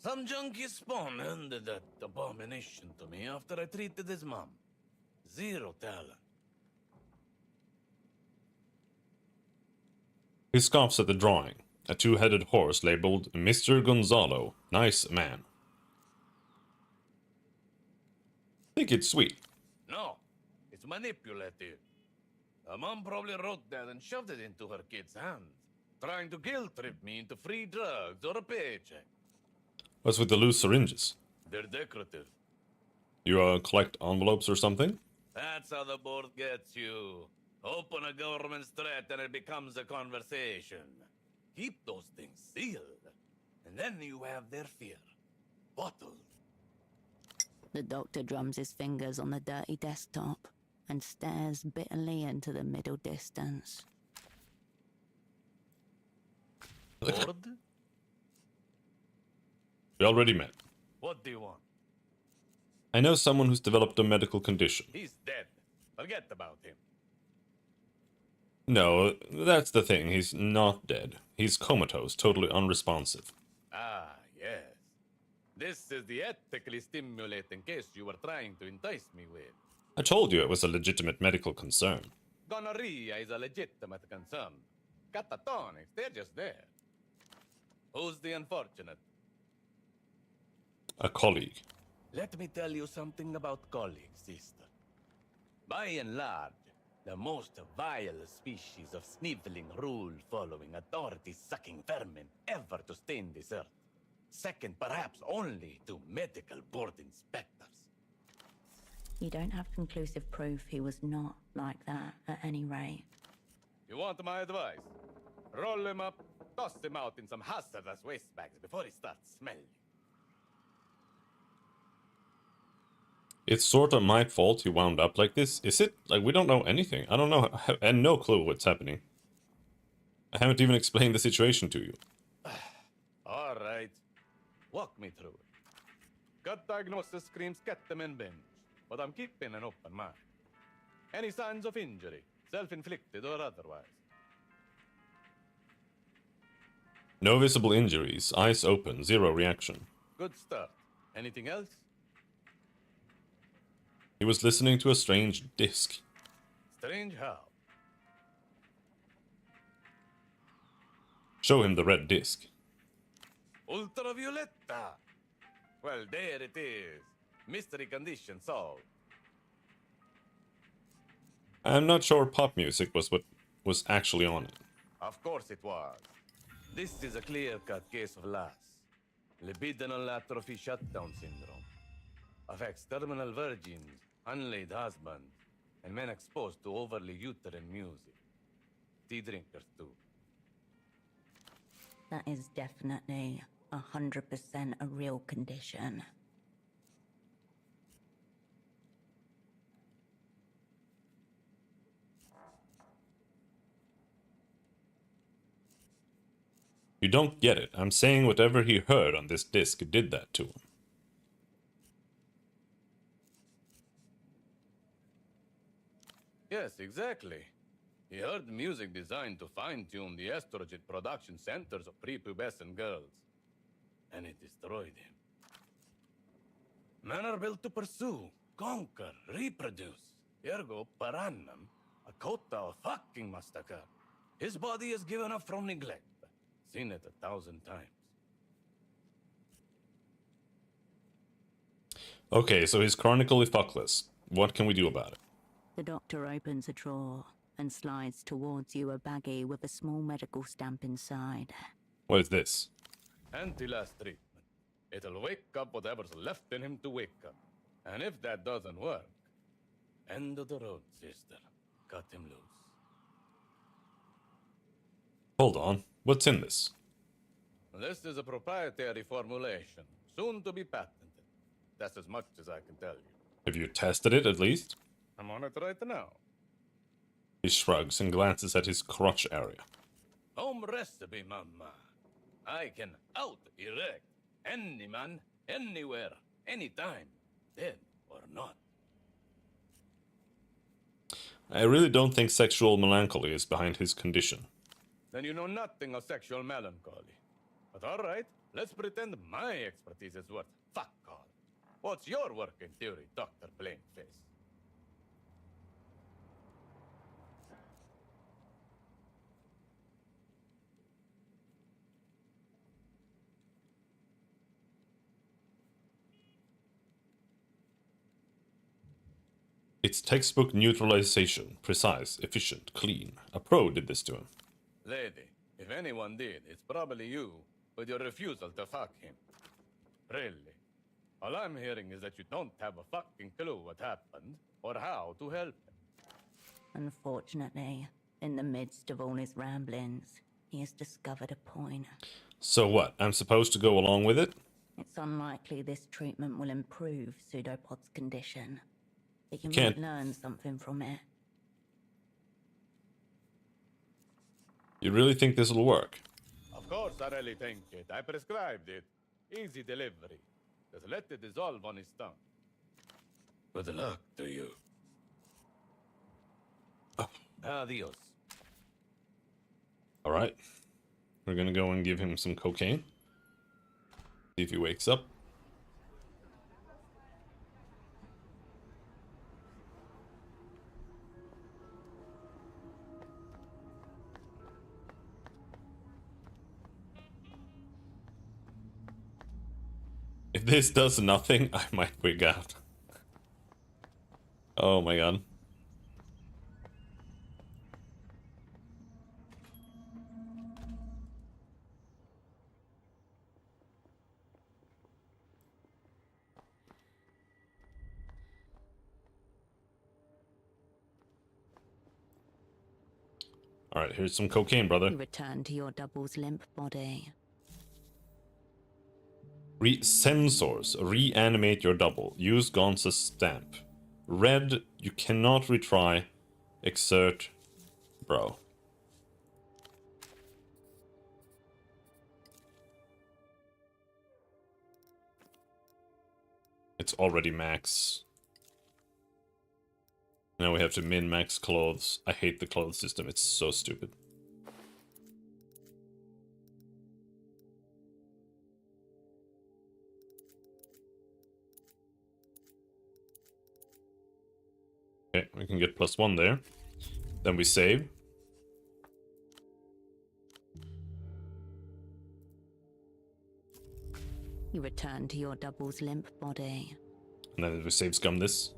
Some junkie spawn handed that abomination to me after I treated his mom. Zero talent.
He scoffs at the drawing. A two-headed horse labeled Mr. Gonzalo. Nice man. Think it's sweet.
No, it's manipulative. The mom probably wrote that and shoved it into her kid's hands, trying to guilt-trip me into free drugs or a paycheck.
What's with the loose syringes?
They're decorative.
You collect envelopes or something?
That's how the board gets you. Open a government threat and it becomes a conversation. Keep those things sealed, and then you have their fear. Bottled.
The doctor drums his fingers on the dirty desktop and stares bitterly into the middle distance.
Bored?
We already met.
What do you want?
I know someone who's developed a medical condition.
He's dead. Forget about him.
No, that's the thing. He's not dead. He's comatose, totally unresponsive.
Ah, yes. This is the ethically stimulating case you were trying to entice me with.
I told you it was a legitimate medical concern.
Gonorrhea is a legitimate concern. Catatonics, they're just there. Who's the unfortunate?
A colleague.
Let me tell you something about colleagues, sister. By and large, the most vile species of sniveling, rule-following, authority-sucking vermin ever to stain this earth. Second, perhaps only to medical board inspectors.
You don't have conclusive proof he was not like that, at any rate.
You want my advice? Roll him up, toss him out in some hazardous waste bags before he starts smelling.
It's sort of my fault he wound up like this, is it? Like, we don't know anything. I don't know, and no clue what's happening. I haven't even explained the situation to you.
All right. Walk me through it. Gut diagnosis screams ketamine binge, but I'm keeping an open mind. Any signs of injury, self-inflicted or otherwise?
No visible injuries, eyes open, zero reaction.
Good start. Anything else?
He was listening to a strange disc.
Strange how?
Show him the red disc.
Ultravioletta! Well, there it is. Mystery condition solved.
I'm not sure pop music was what was actually on it.
Of course it was. This is a clear-cut case of LAS. Libidinal atrophy shutdown syndrome. Affects terminal virgins, unlaid husbands, and men exposed to overly uterine music. Tea drinkers too.
That is definitely 100% a real condition.
You don't get it. I'm saying whatever he heard on this disc did that to him.
Yes, exactly. He heard music designed to fine-tune the estrogen production centers of prepubescent girls. And it destroyed him. Men are built to pursue, conquer, reproduce. Ergo, per annum, a quota of fucking must occur. His body is given up from neglect. Seen it 1,000 times.
Okay, so he's chronically fuckless. What can we do about it?
The doctor opens a drawer and slides towards you a baggie with a small medical stamp inside.
What is this?
Anti-LAS treatment. It'll wake up whatever's left in him to wake up. And if that doesn't work, end of the road, sister. Cut him loose.
Hold on. What's in this?
This is a proprietary formulation, soon to be patented. That's as much as I can tell you.
Have you tested it at least?
I'm on it right now.
He shrugs and glances at his crotch area.
Home recipe, mama. I can out-erect any man, anywhere, anytime, dead or not.
I really don't think sexual melancholy is behind his condition.
Then you know nothing of sexual melancholy. But all right, let's pretend my expertise is worth fuck all. What's your working theory, Dr. Plainface?
It's textbook neutralization. Precise, efficient, clean. A pro did this to him.
Lady, if anyone did, it's probably you, with your refusal to fuck him. Really. All I'm hearing is that you don't have a fucking clue what happened, or how to help him.
Unfortunately, in the midst of all his ramblings, he has discovered a point.
So what? I'm supposed to go along with it?
It's unlikely this treatment will improve Pseudopod's condition. But you
Can't-
might learn something from it.
You really think this will work?
Of course I really think it. I prescribed it. Easy delivery. Just let it dissolve on his tongue. Good luck to you. Adios.
Alright. We're gonna go and give him some cocaine. See if he wakes up. If this does nothing, I might wig out. Oh my god. Alright, here's some cocaine, brother.
You return to your double's limp body.
Sensors. Reanimate your double. Use Gonza's stamp. Red. You cannot retry. Exert. Bro. It's already max. Now we have to min-max clothes. I hate the clothes system. It's so stupid. Okay, we can get +1 there. Then we save.
You return to your double's limp body.
And then we save scum this.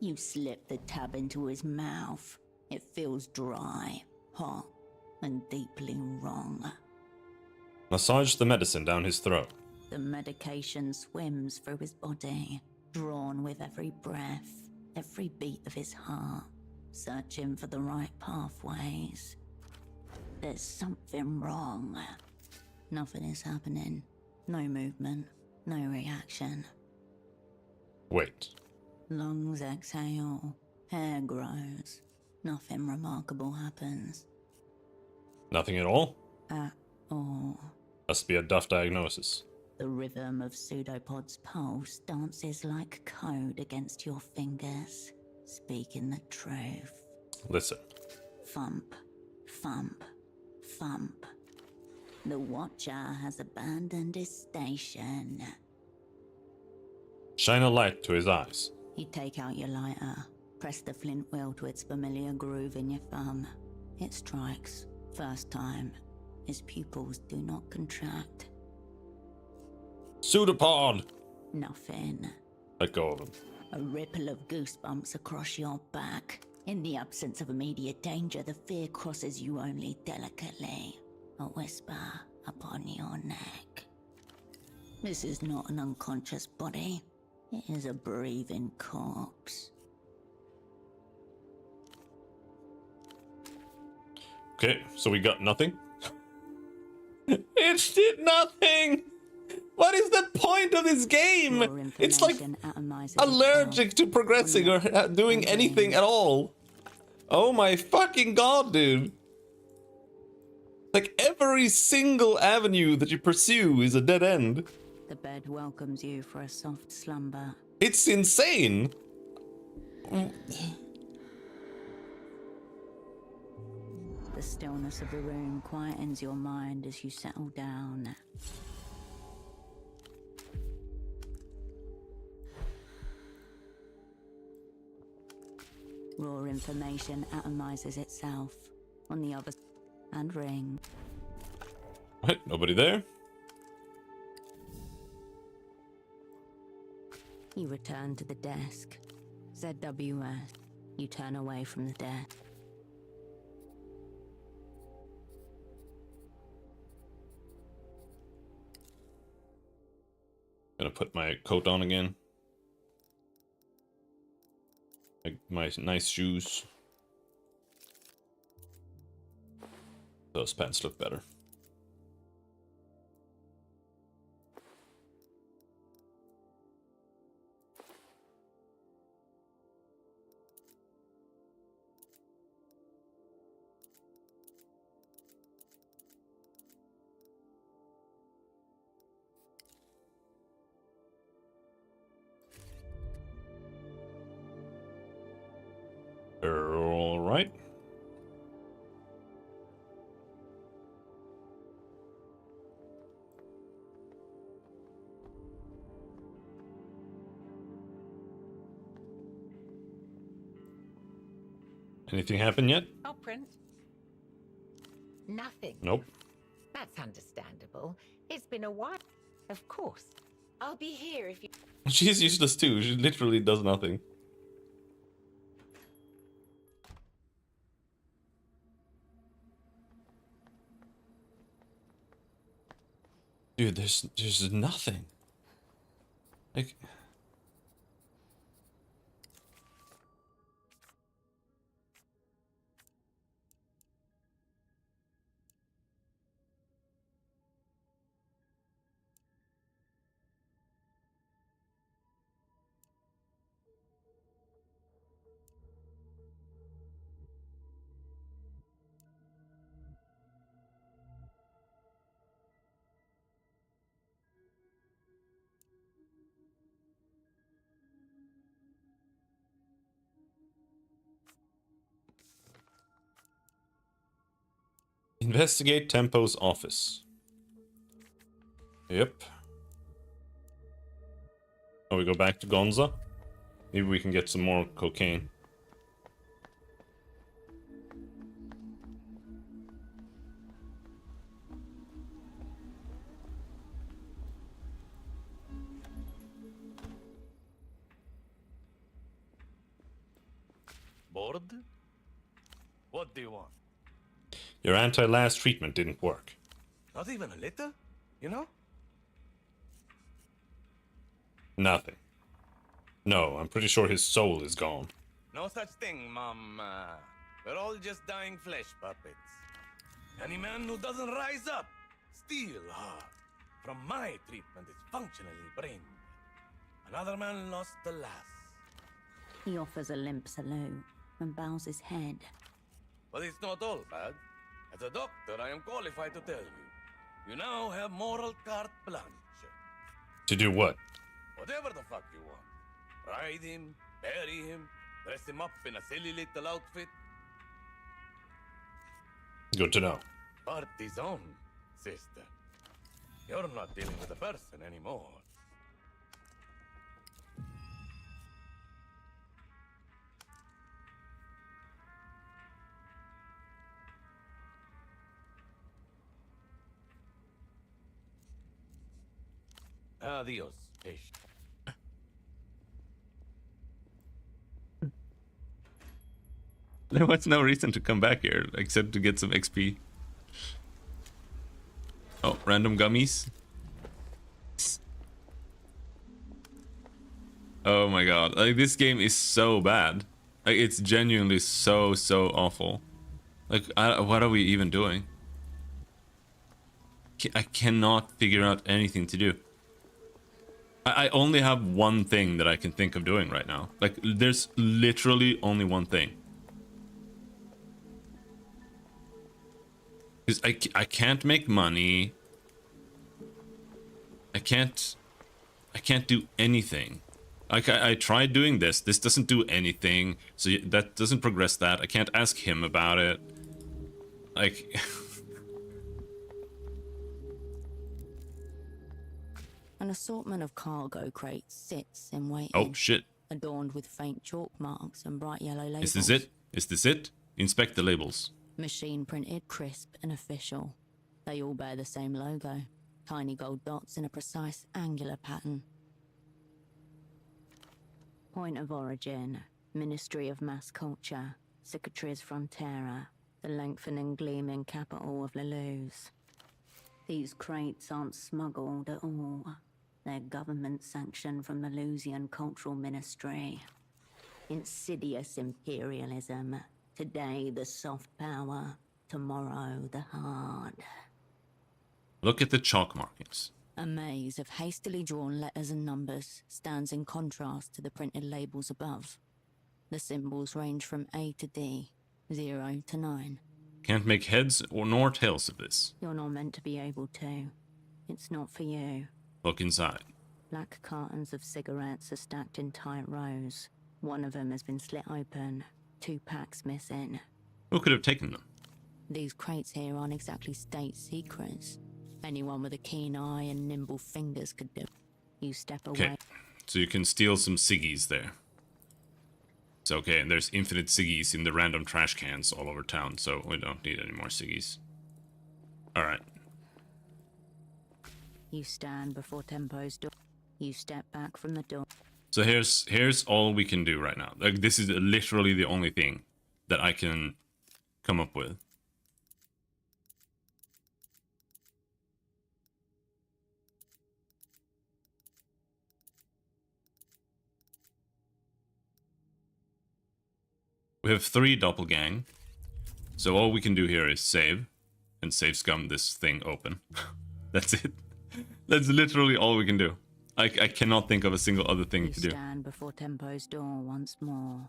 You slip the tab into his mouth. It feels dry, hot, and deeply wrong.
Massage the medicine down his throat.
The medication swims through his body, drawn with every breath, every beat of his heart, searching for the right pathways. There's something wrong. Nothing is happening. No movement, no reaction.
Wait.
Lungs exhale, hair grows. Nothing remarkable happens.
Nothing at all?
At all.
Must be a duff diagnosis.
The rhythm of Pseudopod's pulse dances like code against your fingers, speaking the truth.
Listen.
Thump, thump, thump. The Watcher has abandoned his station.
Shine a light to his eyes.
You take out your lighter, press the flint wheel to its familiar groove in your thumb. It strikes. First time. His pupils do not contract.
Pseudopod!
Nothing.
Let go of him.
A ripple of goosebumps across your back. In the absence of immediate danger, the fear crosses you only delicately, a whisper upon your neck. This is not an unconscious body. It is a breathing corpse.
Okay, so we got nothing. It did nothing! What is the point of this game? It's like allergic to progressing or doing anything at all. Oh my fucking god, dude. Like every single avenue that you pursue is a dead end.
The bed welcomes you for a soft slumber.
It's insane.
The stillness of the room quietens your mind as you settle down. Raw information atomizes itself on the other and ring.
Right, nobody there.
You return to the desk. ZWS. You turn away from the desk.
Gonna put my coat on again. My nice shoes. Those pants look better. All right. Anything happen yet?
Oh, Prince. Nothing.
Nope.
That's understandable. It's been a while. Of course.
I'll be here if you...
She's useless too. She literally does nothing. Dude, there's nothing. Like... Investigate Tempo's office. Yep. Oh, we go back to Gonza? Maybe we can get some more cocaine.
Bored? What do you want?
Your anti-last treatment didn't work.
Not even a letter? You know?
Nothing. No, I'm pretty sure his soul is gone.
No such thing, Mom. We're all just dying flesh puppets. Any man who doesn't rise up, still hard. From my treatment is functionally brain. Another man lost the last.
He offers a limp salute and bows his head.
But it's not all bad. As a doctor, I am qualified to tell you. You now have moral carte blanche.
To do what?
Whatever the fuck you want. Ride him, bury him, dress him up in a silly little outfit.
Good to know.
Party's on, sister. You're not dealing with a person anymore. Adios, patient.
There was no reason to come back here except to get some XP. Oh, random gummies. Oh my god, like this game is so bad. Like it's genuinely so awful. Like what are we even doing? I cannot figure out anything to do. I only have one thing that I can think of doing right now. Like there's literally only one thing. Because I can't make money. I can't do anything. Like I tried doing this. This doesn't do anything. So that doesn't progress that. I can't ask him about it. Like
An assortment of cargo crates sits in waiting.
oh shit.
Adorned with faint chalk marks and bright yellow labels.
Is this it? Is this it? Inspect the labels.
Machine printed, crisp and official. They all bear the same logo. Tiny gold dots in a precise angular pattern. Point of origin, Ministry of Mass Culture, Cicatriz Frontera, the lengthening gleaming capital of Lelou's. These crates aren't smuggled at all. They're government sanctioned from the Lusian Cultural Ministry. Insidious imperialism. Today the soft power, tomorrow the hard.
Look at the chalk markings.
A maze of hastily drawn letters and numbers stands in contrast to the printed labels above. The symbols range from A to D, 0 to 9.
Can't make heads or nor tails of this.
You're not meant to be able to. It's not for you.
Look inside.
Black cartons of cigarettes are stacked in tight rows. One of them has been slit open. 2 packs missing.
Who could have taken them?
These crates here aren't exactly state secrets. Anyone with a keen eye and nimble fingers could do. You step away.
Okay, so you can steal some ciggies there. It's okay, and there's infinite ciggies in the random trash cans all over town, so we don't need any more ciggies. Alright.
You stand before Tempo's door. You step back from the door.
So here's all we can do right now. Like this is literally the only thing that I can come up with. We have 3 doppelgang. So all we can do here is save. And save scum this thing open. That's it. That's literally all we can do. I cannot think of a single other thing to do.
You stand before Tempo's door once more.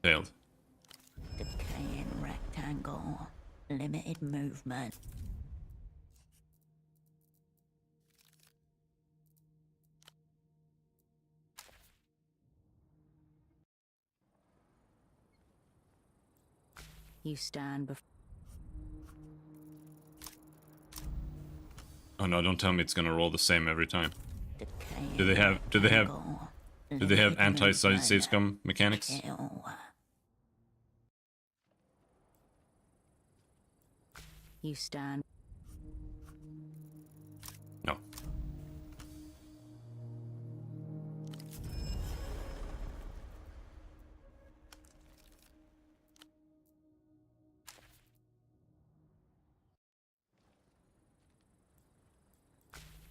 Failed.
Decaying rectangle. Limited movement. You stand before...
Oh no, don't tell me it's gonna roll the same every time.
Decaying
Do they have
rectangle. Limited
anti-save
movement.
scum mechanics?
Kill. You stand...
No.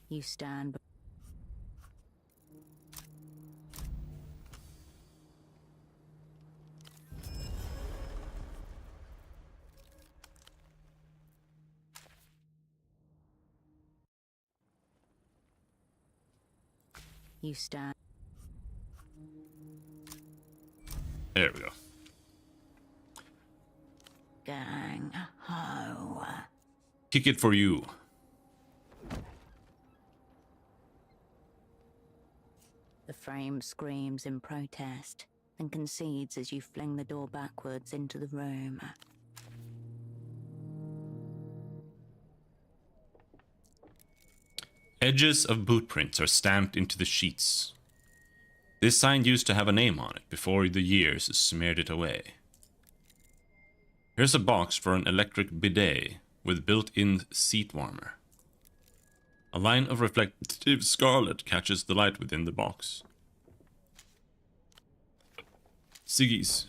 You stand... You stand...
There we go.
Gang ho.
Kick it for you.
The frame screams in protest and concedes as you fling the door backwards into the room.
Edges of boot prints are stamped into the sheets. This sign used to have a name on it before the years smeared it away. Here's a box for an electric bidet with built-in seat warmer. A line of reflective scarlet catches the light within the box. Sigis.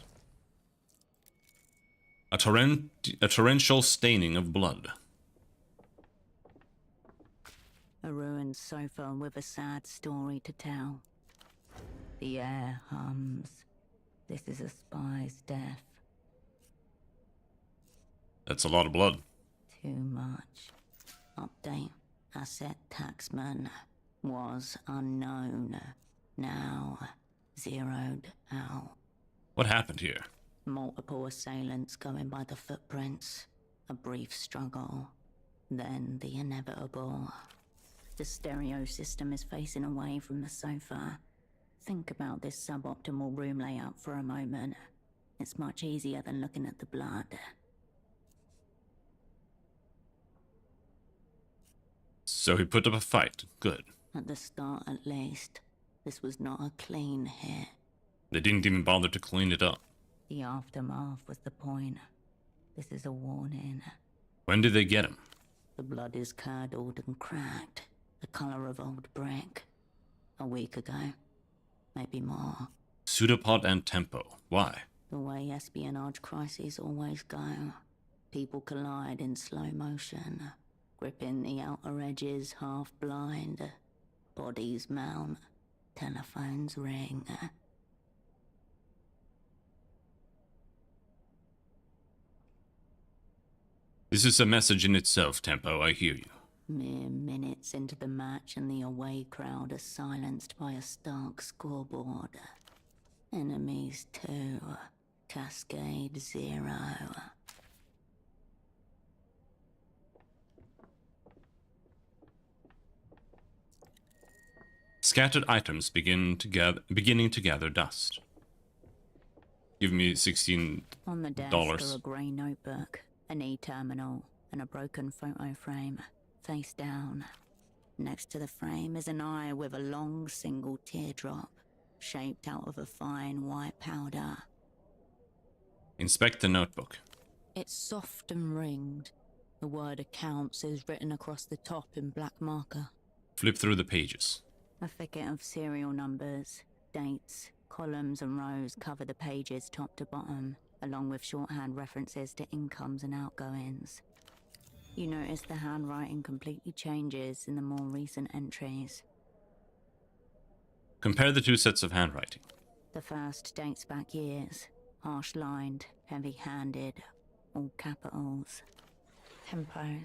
A torrential staining of blood.
A ruined sofa with a sad story to tell. The air hums. This is a spy's death.
That's a lot of blood.
Too much. Update. Asset taxman was unknown. Now zeroed out.
What happened here?
Multiple assailants going by the footprints. A brief struggle. Then the inevitable. The stereo system is facing away from the sofa. Think about this suboptimal room layout for a moment. It's much easier than looking at the blood.
So he put up a fight. Good.
At the start, at least, this was not a clean hit.
They didn't even bother to clean it up.
The aftermath was the point. This is a warning.
When did they get him?
The blood is curdled and cracked, the color of old brick. A week ago. Maybe more.
Pseudopod and Tempo. Why?
The way espionage crises always go. People collide in slow motion, gripping the outer edges half blind. Bodies mount, telephones ring.
This is a message in itself, Tempo, I hear you.
Mere minutes into the match and the away crowd are silenced by a stark scoreboard. Enemies 2, Cascade 0.
Scattered items beginning to gather dust. Give me $16.
On the desk are a grey notebook, an e-terminal, and a broken photo frame, face down. Next to the frame is an eye with a long single teardrop, shaped out of a fine white powder.
Inspect the notebook.
It's soft and ringed. The word accounts is written across the top in black marker.
Flip through the pages.
A thicket of serial numbers, dates, columns and rows cover the pages top to bottom, along with shorthand references to incomes and outgoings. You notice the handwriting completely changes in the more recent entries.
Compare the two sets of handwriting.
The first dates back years, harsh-lined, heavy-handed, all capitals. Tempos.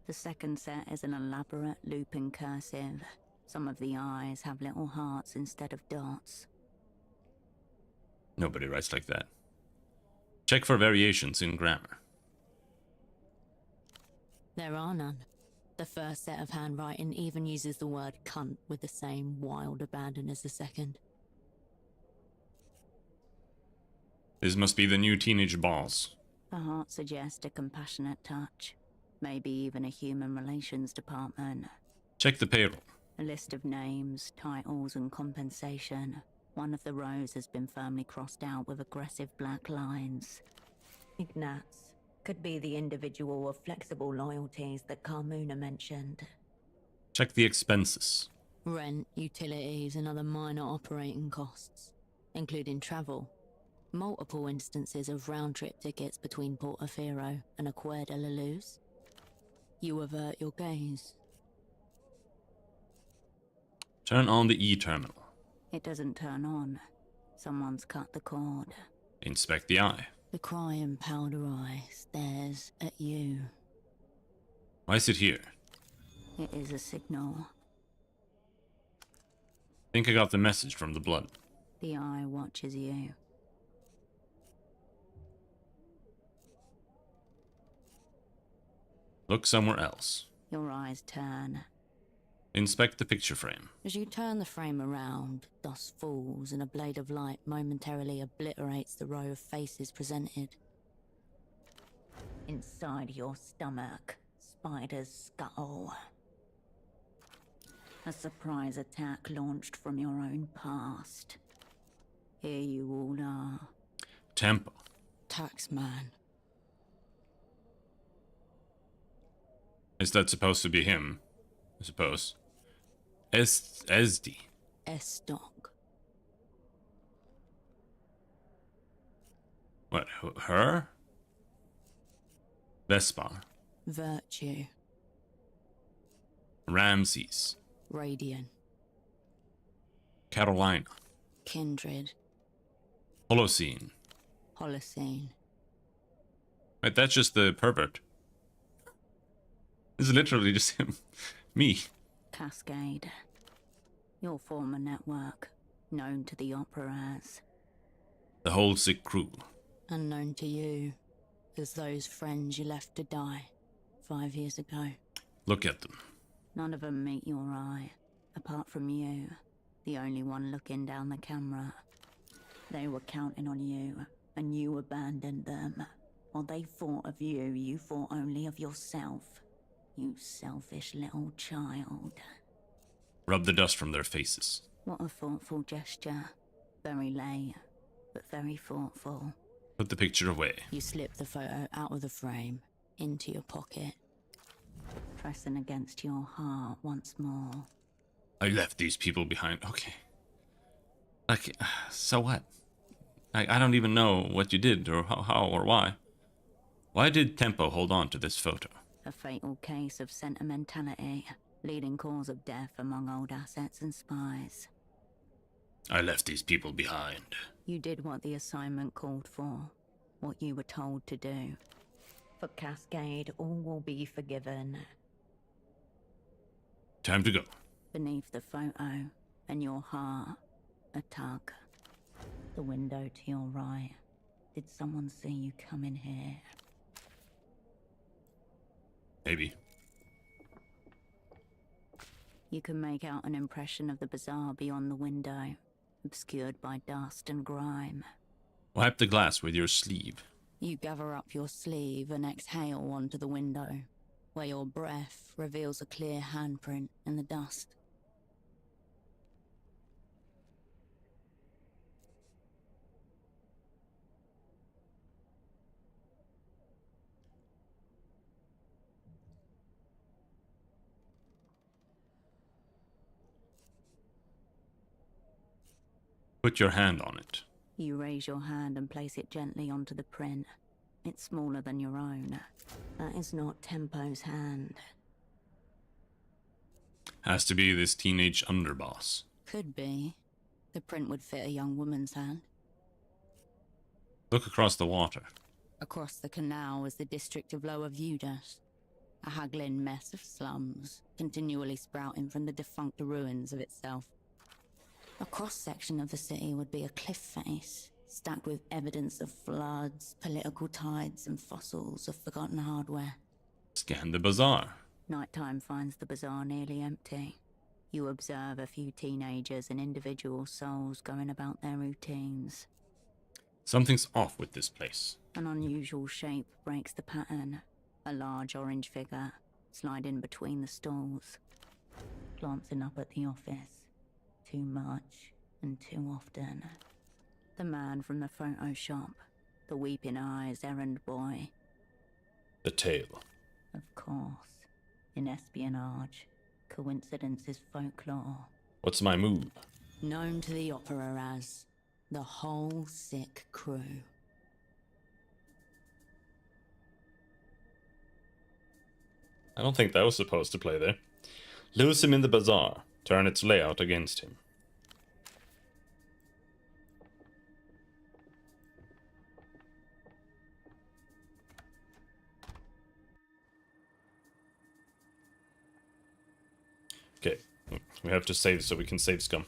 The second set is an elaborate looping cursive. Some of the eyes have little hearts instead of dots.
Nobody writes like that. Check for variations in grammar.
There are none. The first set of handwriting even uses the word cunt with the same wild abandon as the second.
This must be the new teenage boss.
The heart suggests a compassionate touch. Maybe even a human relations department.
Check the payroll.
A list of names, titles, and compensation. One of the rows has been firmly crossed out with aggressive black lines. Ignatz. Could be the individual or flexible loyalties that Carmuna mentioned.
Check the expenses.
Rent, utilities, and other minor operating costs, including travel. Multiple instances of round-trip tickets between Portofino and Acquair de la Luz. You avert your gaze.
Turn on the e-terminal.
It doesn't turn on. Someone's cut the cord.
Inspect the eye.
The crying powder eye stares at you.
Why is it here?
It is a signal.
Think I got the message from the blood.
The eye watches you.
Look somewhere else.
Your eyes turn.
Inspect the picture frame.
As you turn the frame around, dust falls and a blade of light momentarily obliterates the row of faces presented. Inside your stomach, Spider's skull. A surprise attack launched from your own past. Here you all are.
Tempo.
Taxman.
Is that supposed to be him? I suppose. Esdi.
Estok.
What, her? Vespa.
Virtue.
Ramses.
Radiant.
Carolina.
Kindred.
Holocene.
Holocene.
Wait, that's just the pervert. This is literally just him. Me.
Cascade. Your former network, known to the Opera as,
The whole sick crew.
unknown to you, as those friends you left to die 5 years ago.
Look at them.
None of them meet your eye, apart from you, the only one looking down the camera. They were counting on you, and you abandoned them. While they thought of you, you thought only of yourself. You selfish little child.
Rub the dust from their faces.
What a thoughtful gesture. Very late, but very thoughtful.
Put the picture away.
You slip the photo out of the frame, into your pocket, pressing against your heart once more.
I left these people behind. Okay. Like, so what? I don't even know what you did or how or why. Why did Tempo hold on to this photo?
A fatal case of sentimentality, leading cause of death among old assets and spies.
I left these people behind.
You did what the assignment called for, what you were told to do. For Cascade, all will be forgiven.
Time to go.
Beneath the photo, and your heart, a tug. The window to your right. Did someone see you come in here?
Maybe.
You can make out an impression of the bazaar beyond the window, obscured by dust and grime.
Wipe the glass with your sleeve.
You gather up your sleeve and exhale onto the window, where your breath reveals a clear handprint in the dust.
Put your hand on it.
You raise your hand and place it gently onto the print. It's smaller than your own. That is not Tempo's hand.
Has to be this teenage underboss.
Could be. The print would fit a young woman's hand.
Look across the water.
Across the canal is the district of Lower Vudas, a haggling mess of slums, continually sprouting from the defunct ruins of itself. A cross-section of the city would be a cliff face, stacked with evidence of floods, political tides, and fossils of forgotten hardware.
Scan the bazaar.
Nighttime finds the bazaar nearly empty. You observe a few teenagers and individual souls going about their routines.
Something's off with this place.
An unusual shape breaks the pattern. A large orange figure, sliding between the stalls. Glancing up at the office. Too much and too often. The man from the photo shop. The weeping eyes errand boy.
The tale.
Of course. In espionage, coincidence is folklore.
What's my move?
Known to the Opera as the whole sick crew.
I don't think that was supposed to play there. Lose him in the bazaar. Turn its layout against him. Okay, we have to save so we can save scum.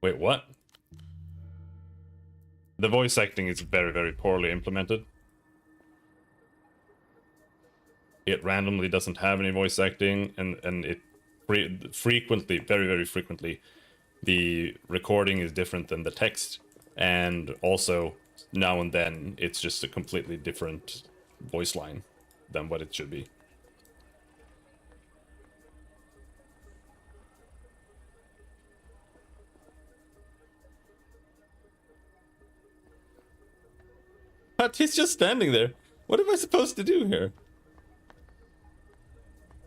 Wait, what? The voice acting is very, very poorly implemented. It randomly doesn't have any voice acting, and it frequently, very, very frequently, the recording is different than the text, and also now and then it's just a completely different voice line than what it should be. But he's just standing there. What am I supposed to do here?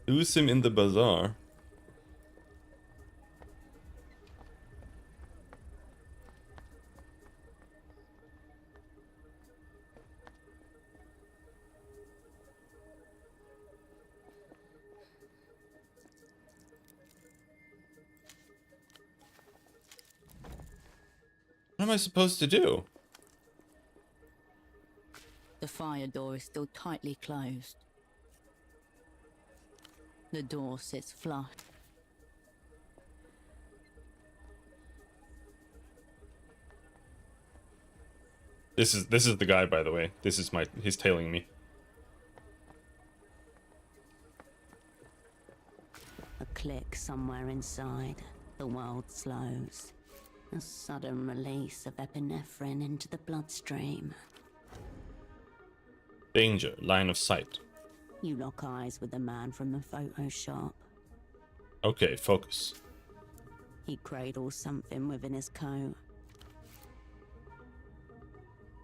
Lose him in the bazaar. What am I supposed to do?
The fire door is still tightly closed. The door sits flush.
This is the guy, by the way. He's tailing me.
A click somewhere inside. The world slows. A sudden release of epinephrine into the bloodstream.
Danger, line of sight.
You lock eyes with the man from the photo shop.
Okay, focus.
He cradles something within his coat.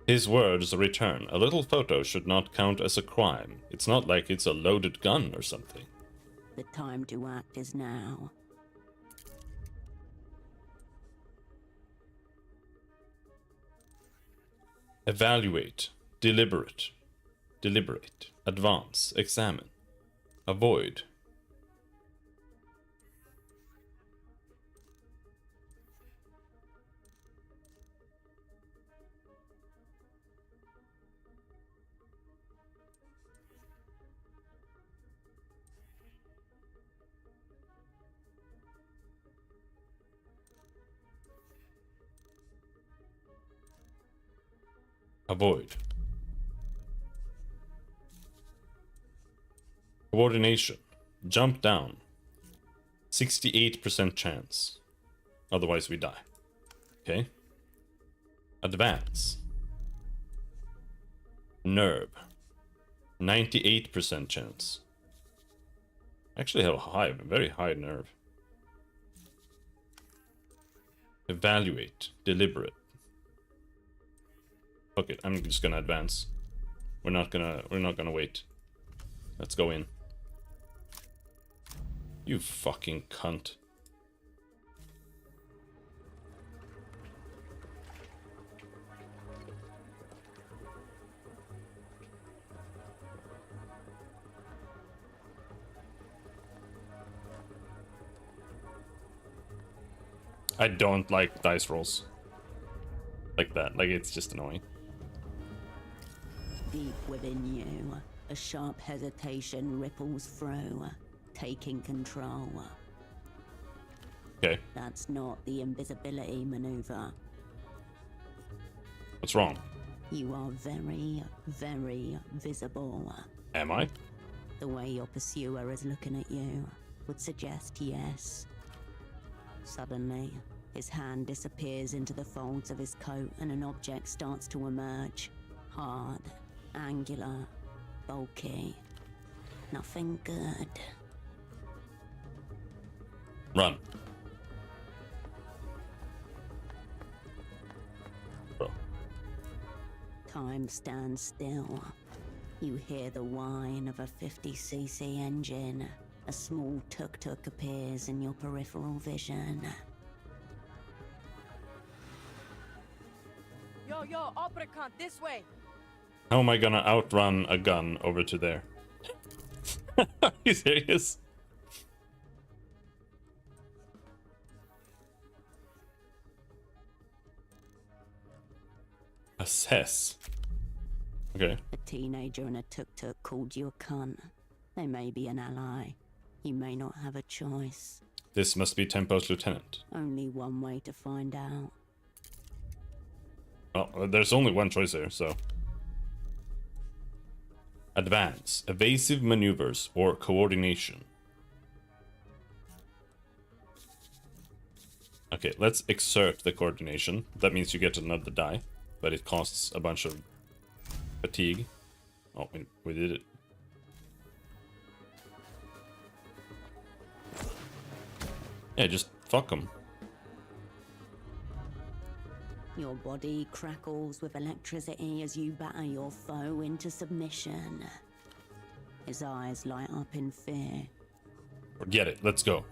His words return. A little photo should not count as a crime. It's not like it's a loaded gun or something.
The time to act is now.
Evaluate. Deliberate. Advance. Examine. Avoid. Avoid. Coordination. Jump down. 68% chance. Otherwise we die. Okay. Advance. Nerve. 98% chance. Actually have a very high nerve. Evaluate. Deliberate. Fuck it, I'm just gonna advance. We're not gonna wait. Let's go in. You fucking cunt. I don't like dice rolls like that. Like, it's just annoying.
Deep within you, a sharp hesitation ripples through, taking control.
Okay.
That's not the invisibility maneuver.
What's wrong?
You are very, very visible.
Am I?
The way your pursuer is looking at you would suggest yes. Suddenly, his hand disappears into the folds of his coat and an object starts to emerge. Hard, angular, bulky. Nothing good.
Run. Bro.
Time stands still. You hear the whine of a 50cc engine. A small tuk-tuk appears in your peripheral vision.
Yo, Obricant, this way!
How am I gonna outrun a gun over to there? Are you serious? Assess. Okay.
A teenager in a tuk-tuk called you a cunt. They may be an ally. You may not have a choice.
This must be Tempo's lieutenant.
Only one way to find out.
Well, there's only one choice here, so... Advance. Evasive maneuvers or coordination. Okay, let's exert the coordination. That means you get another die, but it costs a bunch of fatigue. Oh, we did it. Yeah, just fuck them.
Your body crackles with electricity as you batter your foe into submission. His eyes light up in fear.
Forget it, let's go.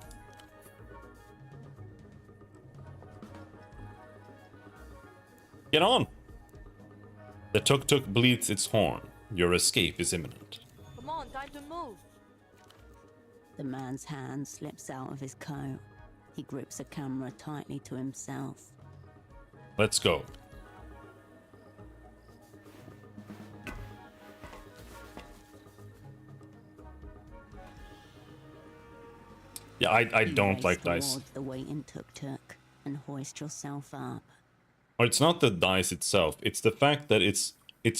Get on! The tuk-tuk bleeds its horn. Your escape is imminent.
Come on, time to move!
The man's hand slips out of his coat. He grips a camera tightly to himself.
Let's go. Yeah, I don't
Race
like dice.
towards the waiting tuk-tuk and hoist yourself up.
Or it's not the dice itself, it's the fact that it's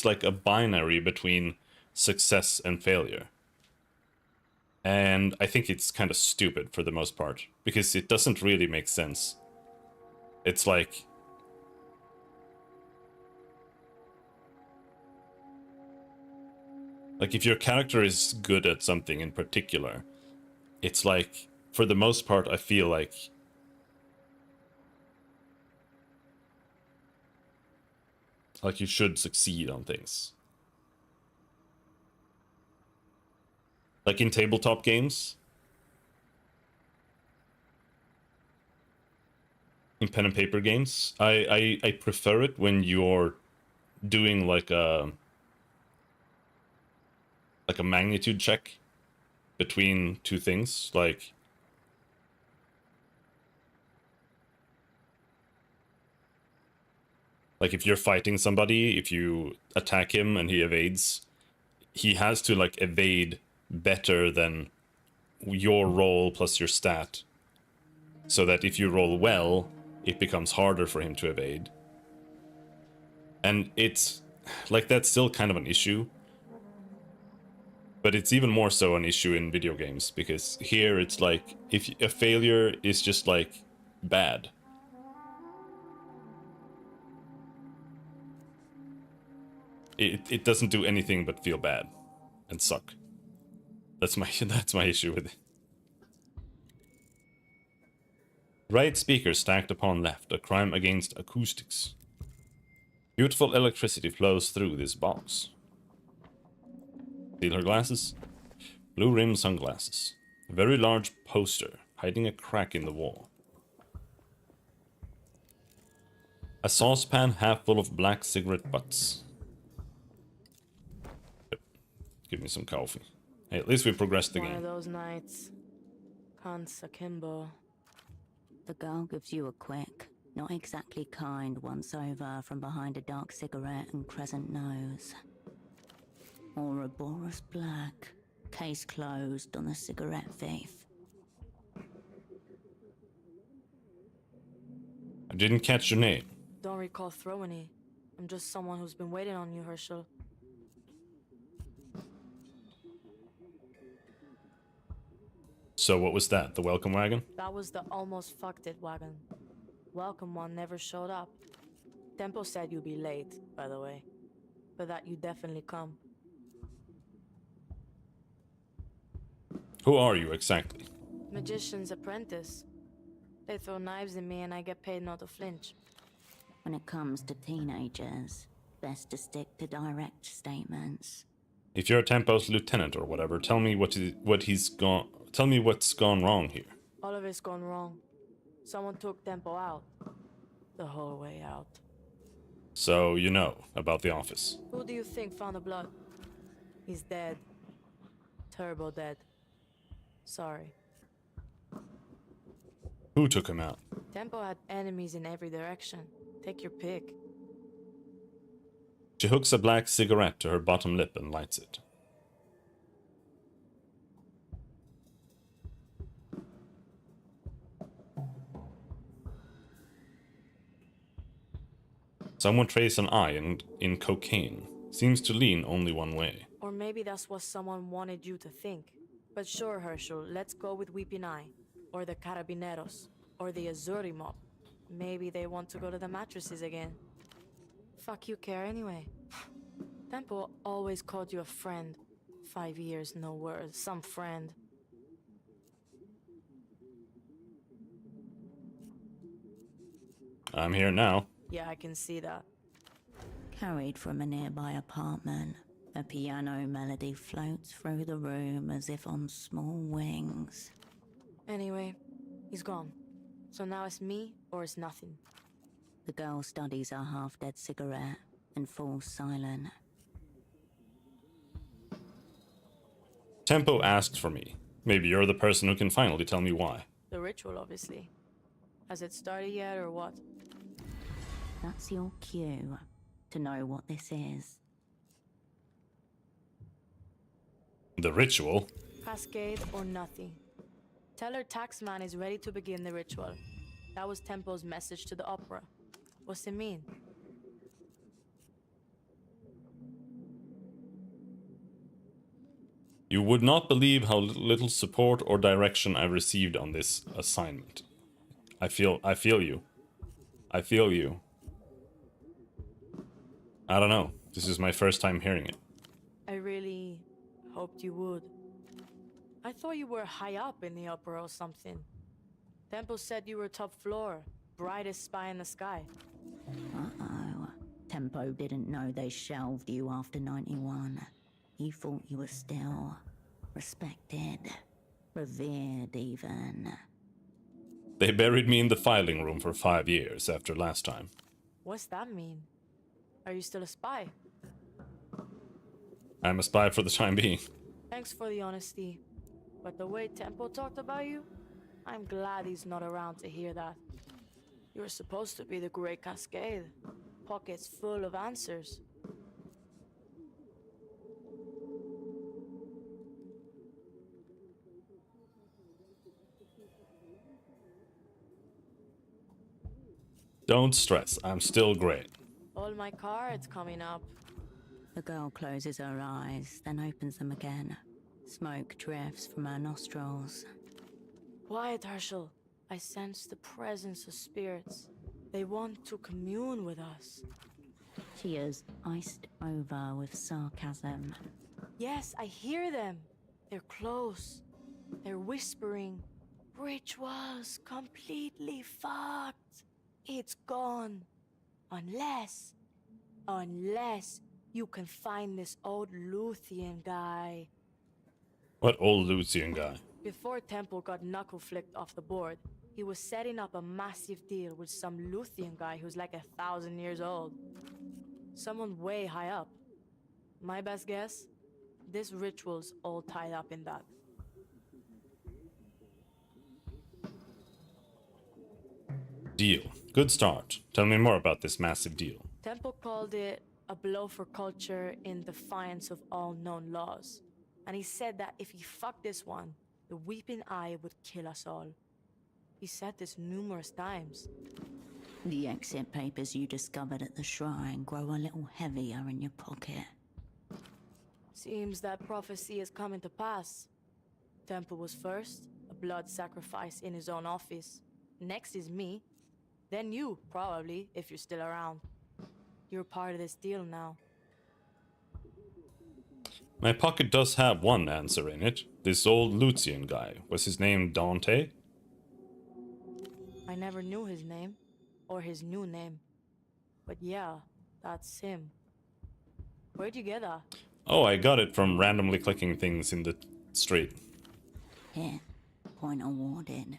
like a binary between success and failure. And I think it's kind of stupid for the most part, because it doesn't really make sense. It's like... Like, if your character is good at something in particular, it's like, for the most part, I feel like... Like, you should succeed on things. Like in tabletop games. In pen and paper games. I prefer it when you're doing like a magnitude check between two things. Like if you're fighting somebody, if you attack him and he evades, he has to like evade better than your roll plus your stat, so that if you roll well, it becomes harder for him to evade. And it's like, that's still kind of an issue, but it's even more so an issue in video games, because here it's like, if a failure is just like bad. It doesn't do anything but feel bad and suck. That's my issue with it. Right speaker stacked upon left, a crime against acoustics. Beautiful electricity flows through this box. Steal her glasses. Blue rim sunglasses. A very large poster hiding a crack in the wall. A saucepan half full of black cigarette butts. Give me some coffee. Hey, at least we progressed the game.
One of those nights. Kansa Kimbo.
The girl gives you a quick, not exactly kind once over from behind a dark cigarette and crescent nose. Ouroboros black, case closed on the cigarette thief.
I didn't catch your name.
Don't recall throwing it. I'm just someone who's been waiting on you, Herschel.
So what was that? The welcome wagon?
That was the almost fucked it wagon. Welcome one never showed up. Tempo said you'd be late, by the way. But that you definitely come.
Who are you exactly?
Magician's apprentice. They throw knives at me and I get paid not to flinch.
When it comes to teenagers, best to stick to direct statements.
If you're Tempo's lieutenant or whatever, tell me tell me what's gone wrong here.
All of it's gone wrong. Someone took Tempo out. The whole way out.
So you know about the office.
Who do you think found the blood? He's dead. Turbo dead. Sorry.
Who took him out?
Tempo had enemies in every direction. Take your pick.
She hooks a black cigarette to her bottom lip and lights it. Someone traced an eye in cocaine. Seems to lean only one way.
Or maybe that's what someone wanted you to think. But sure, Herschel, let's go with Weeping Eye. Or the Carabineros. Or the Azuri mob. Maybe they want to go to the mattresses again. Fuck you care anyway. Tempo always called you a friend. 5 years, no words. Some friend.
I'm here now.
Yeah, I can see that.
Carried from a nearby apartment, a piano melody floats through the room as if on small wings.
Anyway, he's gone. So now it's me or it's nothing.
The girl studies her half-dead cigarette and falls silent.
Tempo asked for me. Maybe you're the person who can finally tell me why.
The ritual, obviously. Has it started yet or what?
That's your cue to know what this is.
The ritual?
Cascade or nothing. Tell her Taxman is ready to begin the ritual. That was Tempo's message to the opera. What's it mean?
You would not believe how little support or direction I received on this assignment. I feel you. I feel you. I don't know. This is my first time hearing it.
I really hoped you would. I thought you were high up in the opera or something. Tempo said you were top floor, brightest spy in the sky.
Uh-oh. Tempo didn't know they shelved you after 91. He thought you were still respected, revered even.
They buried me in the filing room for 5 years after last time.
What's that mean? Are you still a spy?
I'm a spy for the time being.
Thanks for the honesty. But the way Tempo talked about you, I'm glad he's not around to hear that. You're supposed to be the Great Cascade. Pockets full of answers.
Don't stress, I'm still great.
All my cards coming up.
The girl closes her eyes, then opens them again. Smoke drifts from her nostrils.
Quiet, Herschel. I sense the presence of spirits. They want to commune with us.
She is iced over with sarcasm.
Yes, I hear them. They're close. They're whispering. Ritual's completely fucked. It's gone. Unless you can find this old Luthien guy.
What old Lucian guy?
Before Temple got knuckle flicked off the board, he was setting up a massive deal with some Luthien guy who's like 1,000 years old. Someone way high up. My best guess? This ritual's all tied up in that.
Deal. Good start. Tell me more about this massive deal.
Temple called it a blow for culture in defiance of all known laws. And he said that if he fucked this one, the Weeping Eye would kill us all. He said this numerous times.
The exit papers you discovered at the shrine grow a little heavier in your pocket.
Seems that prophecy is coming to pass. Temple was first, a blood sacrifice in his own office. Next is me. Then you, probably, if you're still around. You're part of this deal now.
My pocket does have one answer in it. This old Lucian guy. Was his name Dante?
I never knew his name, or his new name. But yeah, that's him. Where'd you get that?
Oh, I got it from randomly clicking things in the street.
Here, point awarded.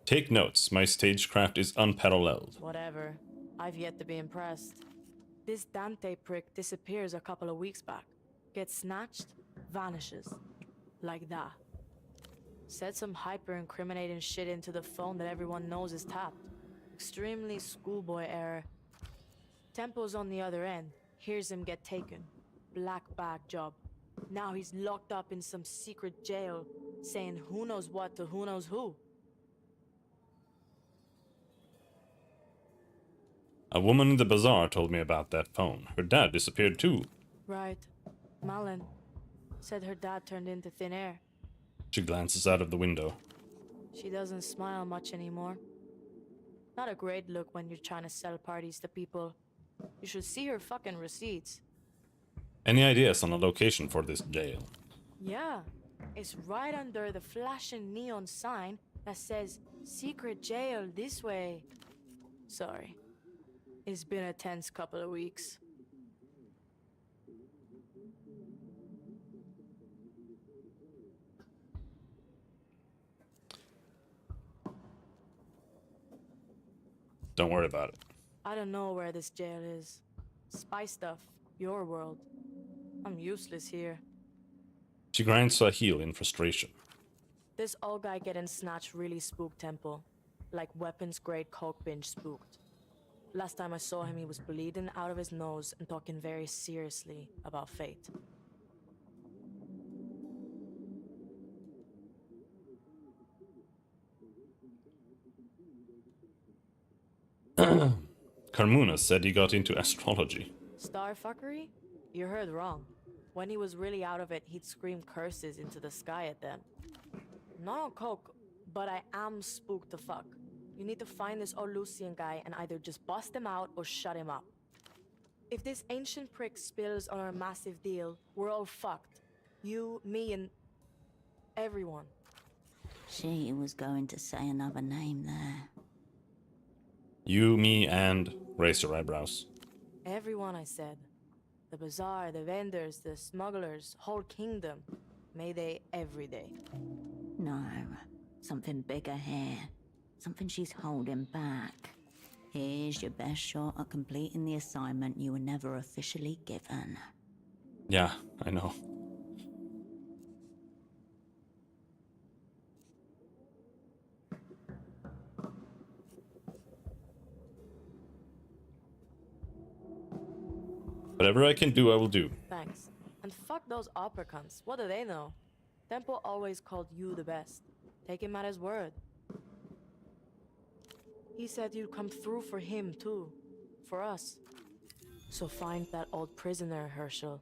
Take notes, my stagecraft is unparalleled.
Whatever. I've yet to be impressed. This Dante prick disappears a couple of weeks back. Gets snatched, vanishes. Like that. Said some hyper-incriminating shit into the phone that everyone knows is tapped. Extremely schoolboy error. Tempo's on the other end. Hears him get taken. Black bag job. Now he's locked up in some secret jail, saying who knows what to who knows who.
A woman in the bazaar told me about that phone. Her dad disappeared too.
Right. Malin. Said her dad turned into thin air.
She glances out of the window.
She doesn't smile much anymore. Not a great look when you're trying to sell parties to people. You should see her fucking receipts.
Any ideas on a location for this jail?
Yeah. It's right under the flashing neon sign that says, "Secret jail this way." Sorry. It's been a tense couple of weeks.
Don't worry about it.
I don't know where this jail is. Spy stuff. Your world. I'm useless here.
She grinds a heel in frustration.
This old guy getting snatched really spooked Temple. like weapons-grade coke binge spooked. Last time I saw him, he was bleeding out of his nose and talking very seriously about fate.
Carmuna said he got into astrology.
Starfuckery? You heard wrong. When he was really out of it, he'd scream curses into the sky at them. Not on coke, but I am spooked to fuck. You need to find this Olusian guy and either just bust him out or shut him up. If this ancient prick spills on our massive deal, we're all fucked. You, me, and everyone.
She was going to say another name there.
You, me, and raise your eyebrows.
Everyone, I said. The bazaar, the vendors, the smugglers, whole kingdom. Mayday every day.
No, something bigger here. Something she's holding back. Here's your best shot at completing the assignment you were never officially given.
Yeah, I know. Whatever I can do, I will do.
Thanks. And fuck those opera cunts. What do they know? Tempo always called you the best. Take him at his word. He said you'd come through for him, too. For us. So find that old prisoner, Herschel,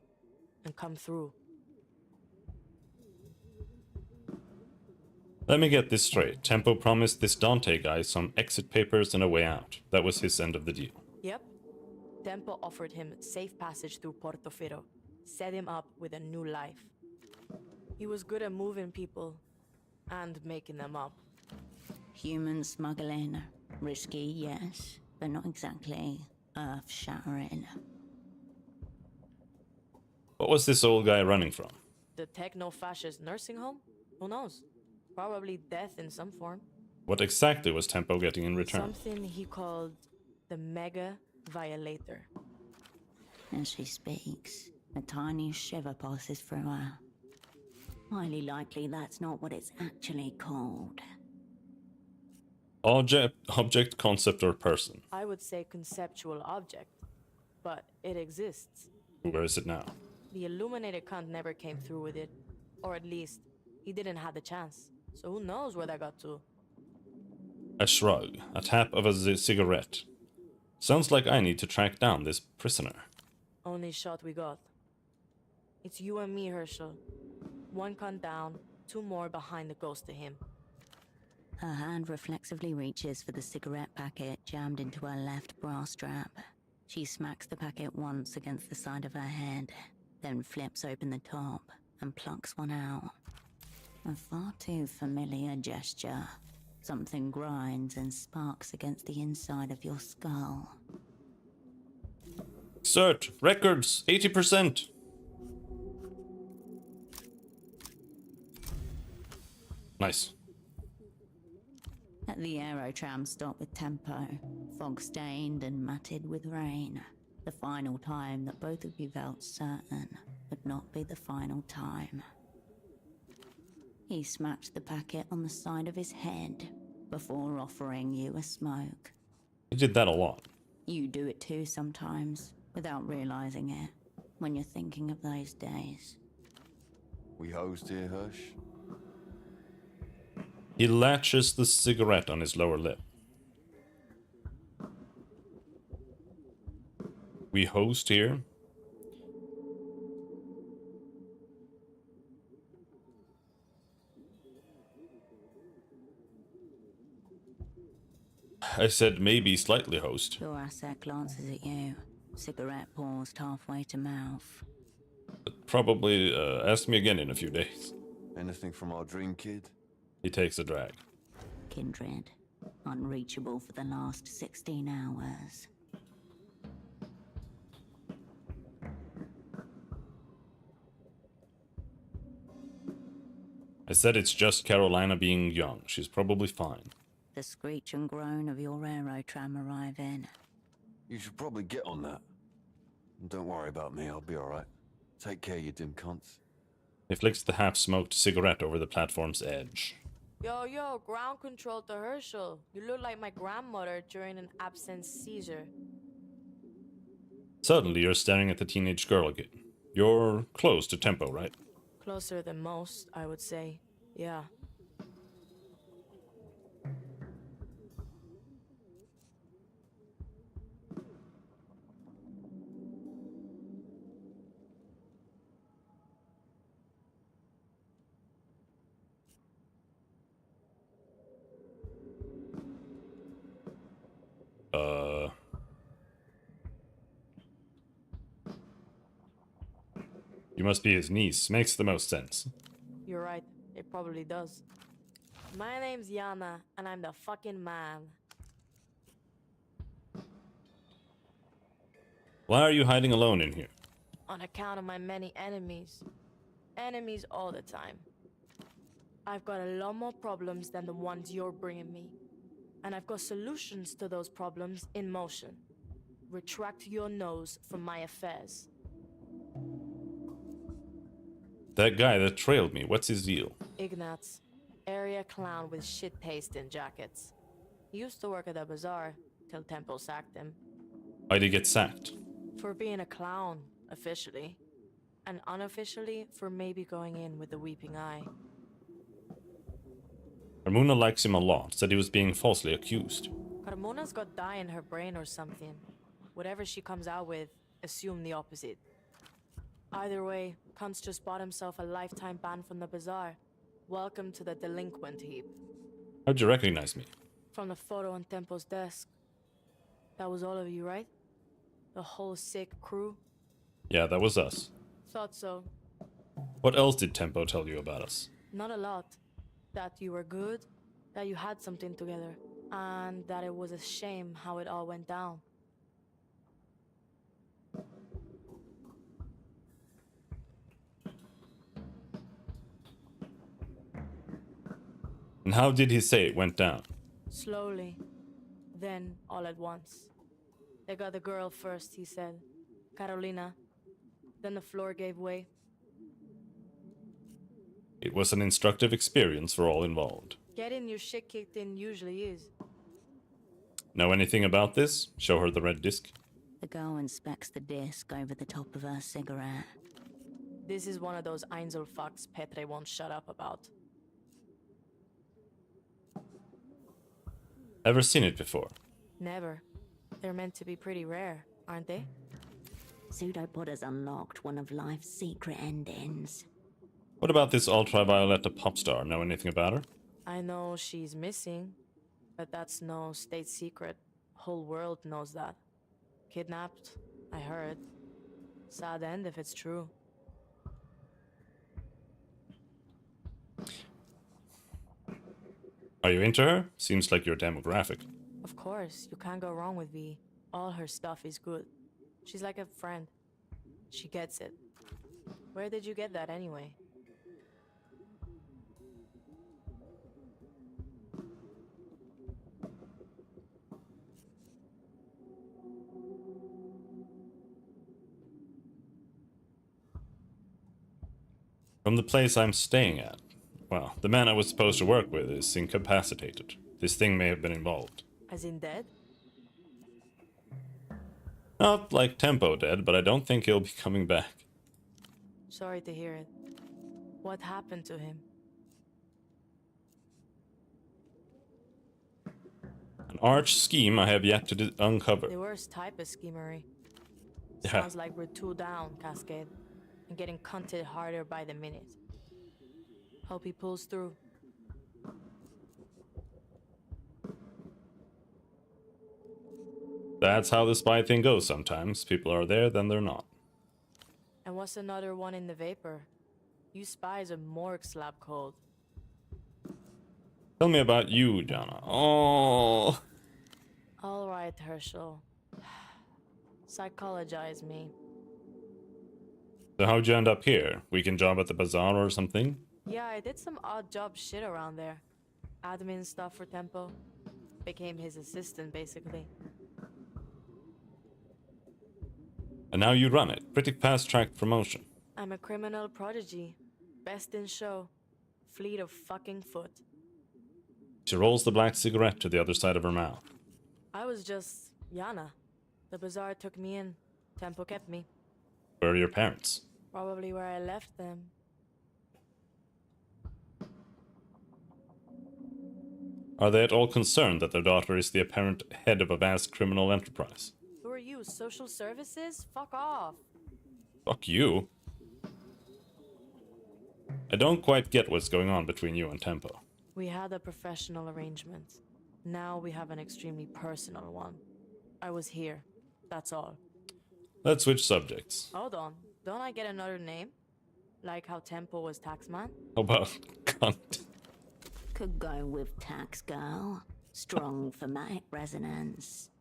and come through.
Let me get this straight. Tempo promised this Dante guy some exit papers and a way out. That was his end of the deal.
Yep. Tempo offered him safe passage through Portofino. Set him up with a new life. He was good at moving people and making them up.
Human smuggling. Risky, yes, but not exactly earth-shattering.
What was this old guy running from?
The techno-fascist nursing home? Who knows? Probably death in some form.
What exactly was Tempo getting in return?
Something he called the Mega Violator.
As she speaks, a tiny shiver passes through her. Highly likely that's not what it's actually called.
Object, concept, or person?
I would say conceptual object, but it exists.
Where is it now?
The illuminated cunt never came through with it. Or at least, he didn't have the chance. So who knows where that got to?
A shrug, a tap of a cigarette. Sounds like I need to track down this prisoner.
Only shot we got. It's you and me, Herschel. One cunt down, two more behind the ghost of him.
Her hand reflexively reaches for the cigarette packet jammed into her left bra strap. She smacks the packet once against the side of her head, then flips open the top and plucks one out. A far too familiar gesture. Something grinds and sparks against the inside of your skull.
Cert, records, 80%. Nice.
At the aerotram stop with Tempo, fog-stained and matted with rain. The final time that both of you felt certain would not be the final time. He smacked the packet on the side of his head before offering you a smoke.
He did that a lot.
You do it too sometimes, without realizing it, when you're thinking of those days.
We host here, Hirsch?
He latches the cigarette on his lower lip. We host here? I said maybe slightly host.
Your asset glances at you, cigarette paused halfway to mouth.
Probably ask me again in a few days.
Anything from our dream kid?
He takes a drag.
Kindred, unreachable for the last 16 hours.
I said it's just Carolina being young. She's probably fine.
The screech and groan of your aerotram arrive in.
You should probably get on that. And don't worry about me, I'll be alright. Take care, you dim cunts.
He flicks the half-smoked cigarette over the platform's edge.
Yo, ground control to Herschel. You look like my grandmother during an absent seizure.
Suddenly, you're staring at the teenage girl again. You're close to Tempo, right?
Closer than most, I would say. Yeah.
You must be his niece. Makes the most sense.
You're right. It probably does. My name's Yana, and I'm the fucking man.
Why are you hiding alone in here?
On account of my many enemies. Enemies all the time. I've got a lot more problems than the ones you're bringing me. And I've got solutions to those problems in motion. Retract your nose from my affairs.
That guy that trailed me, what's his deal?
Ignatz. Area clown with shit pasting jackets. He used to work at the bazaar, till Tempo sacked him.
Why'd he get sacked?
For being a clown, officially. And unofficially, for maybe going in with the Weeping Eye.
Carmuna likes him a lot, said he was being falsely accused.
Carmona's got dye in her brain or something. Whatever she comes out with, assume the opposite. Either way, Kuntz just bought himself a lifetime ban from the bazaar. Welcome to the delinquent heap.
How'd you recognize me?
From the photo on Tempo's desk. That was all of you, right? The whole sick crew?
Yeah, that was us.
Thought so.
What else did Tempo tell you about us?
Not a lot. That you were good, that you had something together, and that it was a shame how it all went down.
And how did he say it went down?
Slowly. Then, all at once. They got the girl first, he said. Carolina. Then the floor gave way.
It was an instructive experience for all involved.
Getting your shit kicked in usually is.
Know anything about this? Show her the red disc.
The girl inspects the disc over the top of her cigarette.
This is one of those Einzel fucks Petre won't shut up about.
Ever seen it before?
Never. They're meant to be pretty rare, aren't they?
Pseudopod has unlocked one of life's secret endings.
What about this Ultravioletta pop star? Know anything about her?
I know she's missing, but that's no state secret. Whole world knows that. Kidnapped, I heard. Sad end if it's true.
Are you into her? Seems like your demographic.
Of course, you can't go wrong with V. All her stuff is good. She's like a friend. She gets it. Where did you get that anyway?
From the place I'm staying at. Well, the man I was supposed to work with is incapacitated. This thing may have been involved.
As in dead?
Not like Tempo dead, but I don't think he'll be coming back.
Sorry to hear it. What happened to him?
An arch scheme I have yet to uncover.
The worst type of schemery.
Yeah.
Sounds like we're two down, Cascade. And getting cunted harder by the minute. Hope he pulls through.
That's how the spy thing goes sometimes. People are there, then they're not.
And what's another one in the vapor? You spies are morgue slab cold.
Tell me about you, Jana. Oh.
All right, Herschel. Psychologize me.
So how'd you end up here? Weekend job at the bazaar or something?
Yeah, I did some odd job shit around there. Admin stuff for Tempo. Became his assistant, basically.
And now you run it. Pretty fast-track promotion.
I'm a criminal prodigy. Best in show. Fleet of fucking foot.
She rolls the black cigarette to the other side of her mouth.
I was just Yana. The bazaar took me in. Tempo kept me.
Where are your parents?
Probably where I left them.
Are they at all concerned that their daughter is the apparent head of a vast criminal enterprise?
Who are you? Social services? Fuck off.
Fuck you. I don't quite get what's going on between you and Tempo.
We had a professional arrangement. Now we have an extremely personal one. I was here. That's all.
Let's switch subjects.
Hold on. Don't I get another name? Like how Tempo was Taxman?
How about cunt?
Could go with Tax Girl. Strong thematic resonance.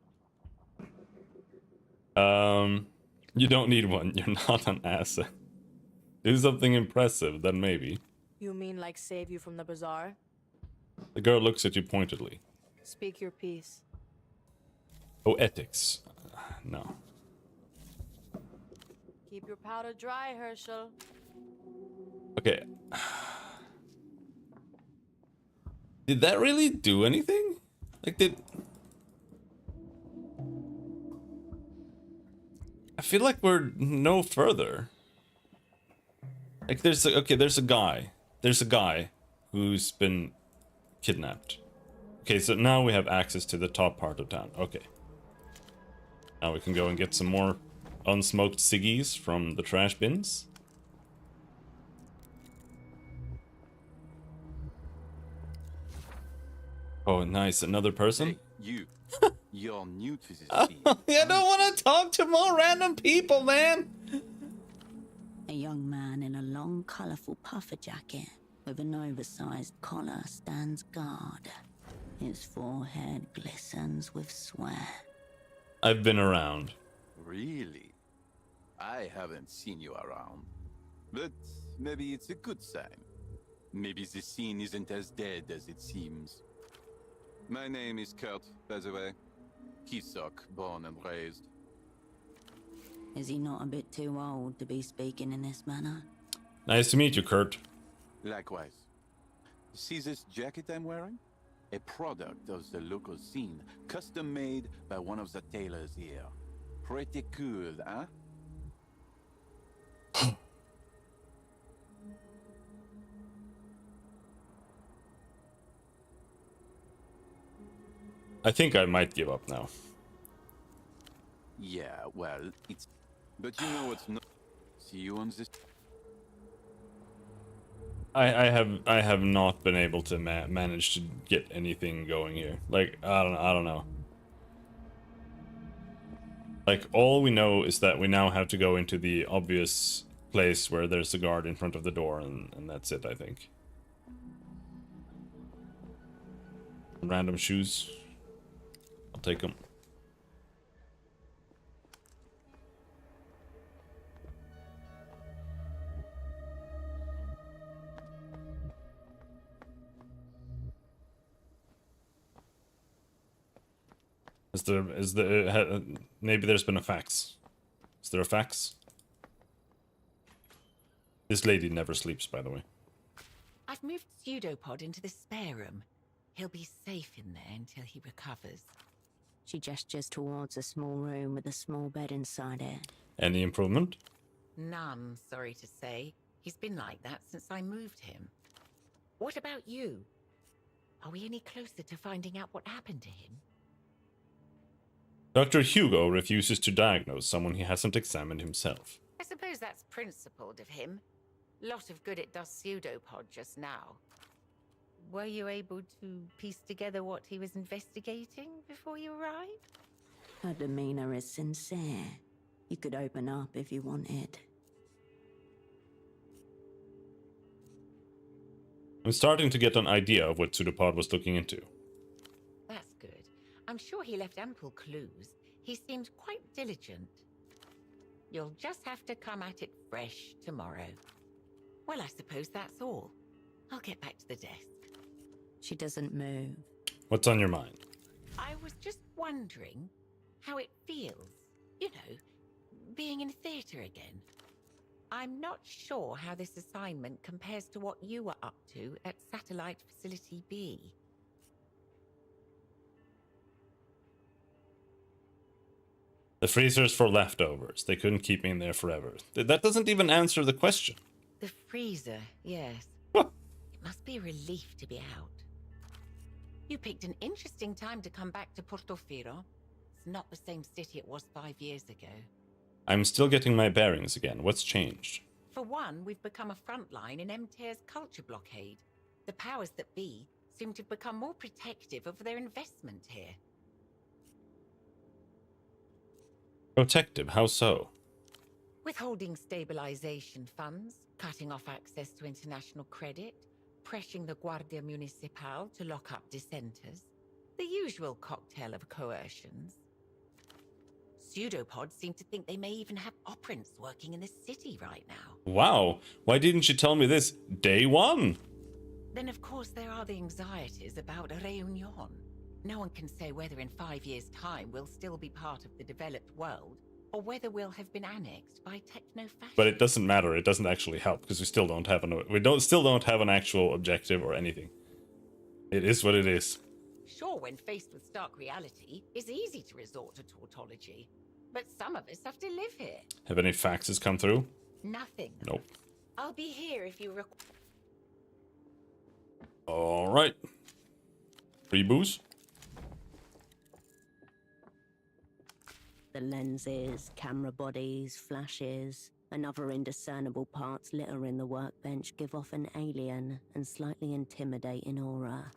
You don't need one. You're not an asset. Do something impressive, then maybe.
You mean like save you from the bazaar?
The girl looks at you pointedly.
Speak your piece.
Oh, ethics. No.
Keep your powder dry, Herschel.
Okay. Did that really do anything? Like, I feel like we're no further. Like, there's a guy. There's a guy who's been kidnapped. Okay, so now we have access to the top part of town. Okay. Now we can go and get some more unsmoked ciggies from the trash bins. Oh, nice. Another person?
Hey, you. You're new to this scene.
I don't want to talk to more random people, man.
A young man in a long, colourful puffer jacket with an oversized collar stands guard. His forehead glistens with sweat.
I've been around.
Really? I haven't seen you around. But maybe it's a good sign. Maybe the scene isn't as dead as it seems. My name is Kurt, by the way. Kisok, born and raised.
Is he not a bit too old to be speaking in this manner?
Nice to meet you, Kurt.
Likewise. See this jacket I'm wearing? A product of the local scene, custom made by one of the tailors here. Pretty cool, huh?
I think I might give up now.
Yeah, well, it's... But you know what's not... See you on this...
I have not been able to manage to get anything going here. Like, I don't know. Like, all we know is that we now have to go into the obvious place where there's a guard in front of the door, and that's it, I think. Random shoes. I'll take them. Maybe there's been a fax. Is there a fax? This lady never sleeps, by the way.
I've moved Pseudopod into the spare room. He'll be safe in there until he recovers.
She gestures towards a small room with a small bed inside it.
Any improvement?
None, sorry to say. He's been like that since I moved him. What about you? Are we any closer to finding out what happened to him?
Dr. Hugo refuses to diagnose someone he hasn't examined himself.
I suppose that's principled of him. Lot of good it does Pseudopod just now. Were you able to piece together what he was investigating before you arrived?
Her demeanor is sincere. You could open up if you wanted.
I'm starting to get an idea of what Pseudopod was looking into.
That's good. I'm sure he left ample clues. He seemed quite diligent. You'll just have to come at it fresh tomorrow. Well, I suppose that's all. I'll get back to the desk.
She doesn't move.
What's on your mind?
I was just wondering how it feels, you know, being in theatre again. I'm not sure how this assignment compares to what you were up to at Satellite Facility B.
The freezer's for leftovers. They couldn't keep me in there forever. That doesn't even answer the question.
The freezer, yes.
What?
It must be a relief to be out. You picked an interesting time to come back to Portofino. It's not the same city it was 5 years ago.
I'm still getting my bearings again. What's changed?
For one, we've become a front line in MTER's culture blockade. The powers that be seem to have become more protective of their investment here.
Protective? How so?
Withholding stabilization funds, cutting off access to international credit, pressuring the Guardia Municipal to lock up dissenters. The usual cocktail of coercions. Pseudopods seem to think they may even have operants working in the city right now.
Wow. Why didn't you tell me this day one?
Then, of course, there are the anxieties about Reunion. No one can say whether in 5 years' time we'll still be part of the developed world, or whether we'll have been annexed by techno-fascists.
But it doesn't matter. It doesn't actually help because we still don't have an actual objective or anything. It is what it is.
Sure, when faced with stark reality, it's easy to resort to tautology. But some of us have to live here.
Have any faxes come through?
Nothing.
Nope.
I'll be here if you require.
All right. Free booze.
The lenses, camera bodies, flashes, and other indiscernible parts littering the workbench give off an alien and slightly intimidating aura.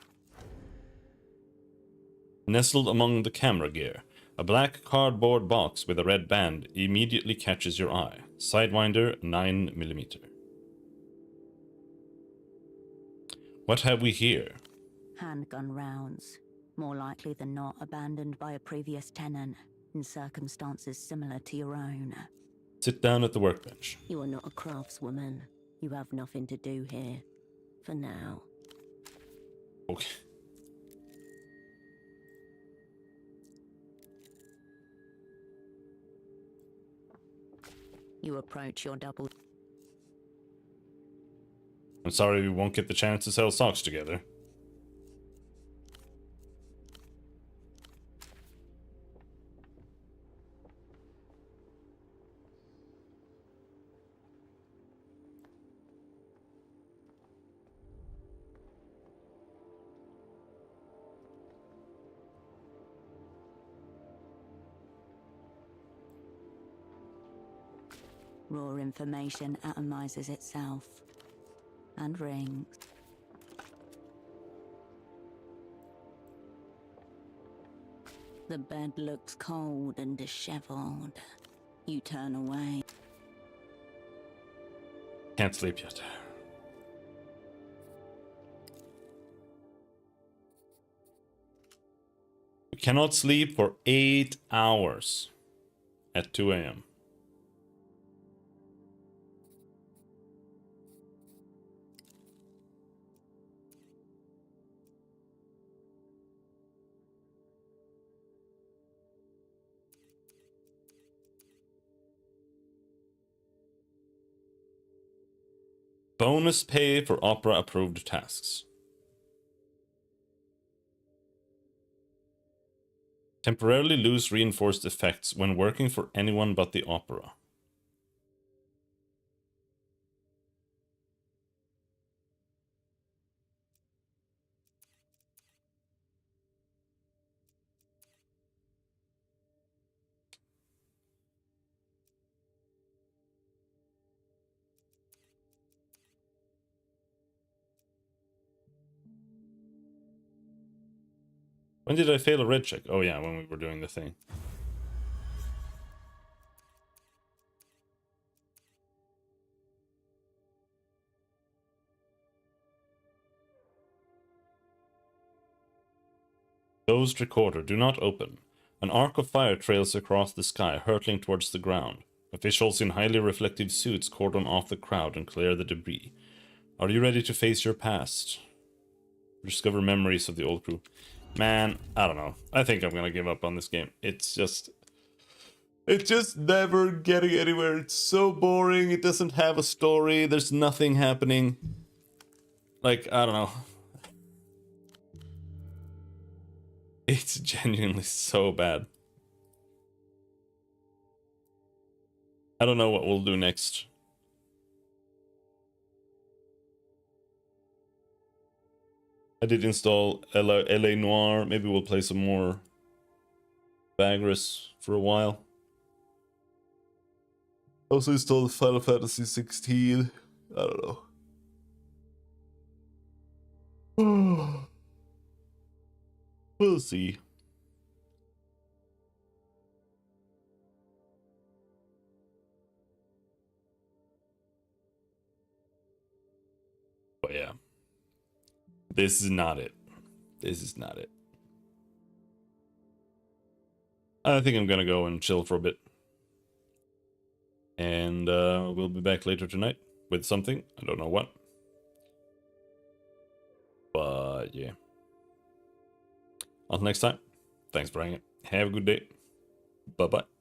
Nestled among the camera gear, a black cardboard box with a red band immediately catches your eye. Sidewinder 9mm. What have we here?
Handgun rounds, more likely than not abandoned by a previous tenant in circumstances similar to your own.
Sit down at the workbench.
You are not a craftswoman. You have nothing to do here. For now.
Okay.
You approach your double...
I'm sorry we won't get the chance to sell socks together.
Raw information atomizes itself. And rings. The bed looks cold and disheveled. You turn away.
Can't sleep yet. We cannot sleep for 8 hours at 2 a.m. Bonus pay for Opera-approved tasks. Temporarily lose reinforced effects when working for anyone but the Opera. When did I fail a red check? Oh yeah, when we were doing the thing. Closed recorder, do not open. An arc of fire trails across the sky, hurtling towards the ground. Officials in highly reflective suits cordon off the crowd and clear the debris. Are you ready to face your past? Discover memories of the old crew. Man, I don't know. I think I'm gonna give up on this game. It's just never getting anywhere. It's so boring. It doesn't have a story. There's nothing happening. Like, I don't know. It's genuinely so bad. I don't know what we'll do next. I did install LA Noire. Maybe we'll play some more Bagris for a while. Also installed Final Fantasy 16. I don't know. We'll see. But yeah. This is not it. This is not it. I think I'm gonna go and chill for a bit. And we'll be back later tonight with something. I don't know what. But yeah. Until next time. Thanks for hanging. Have a good day. Bye-bye.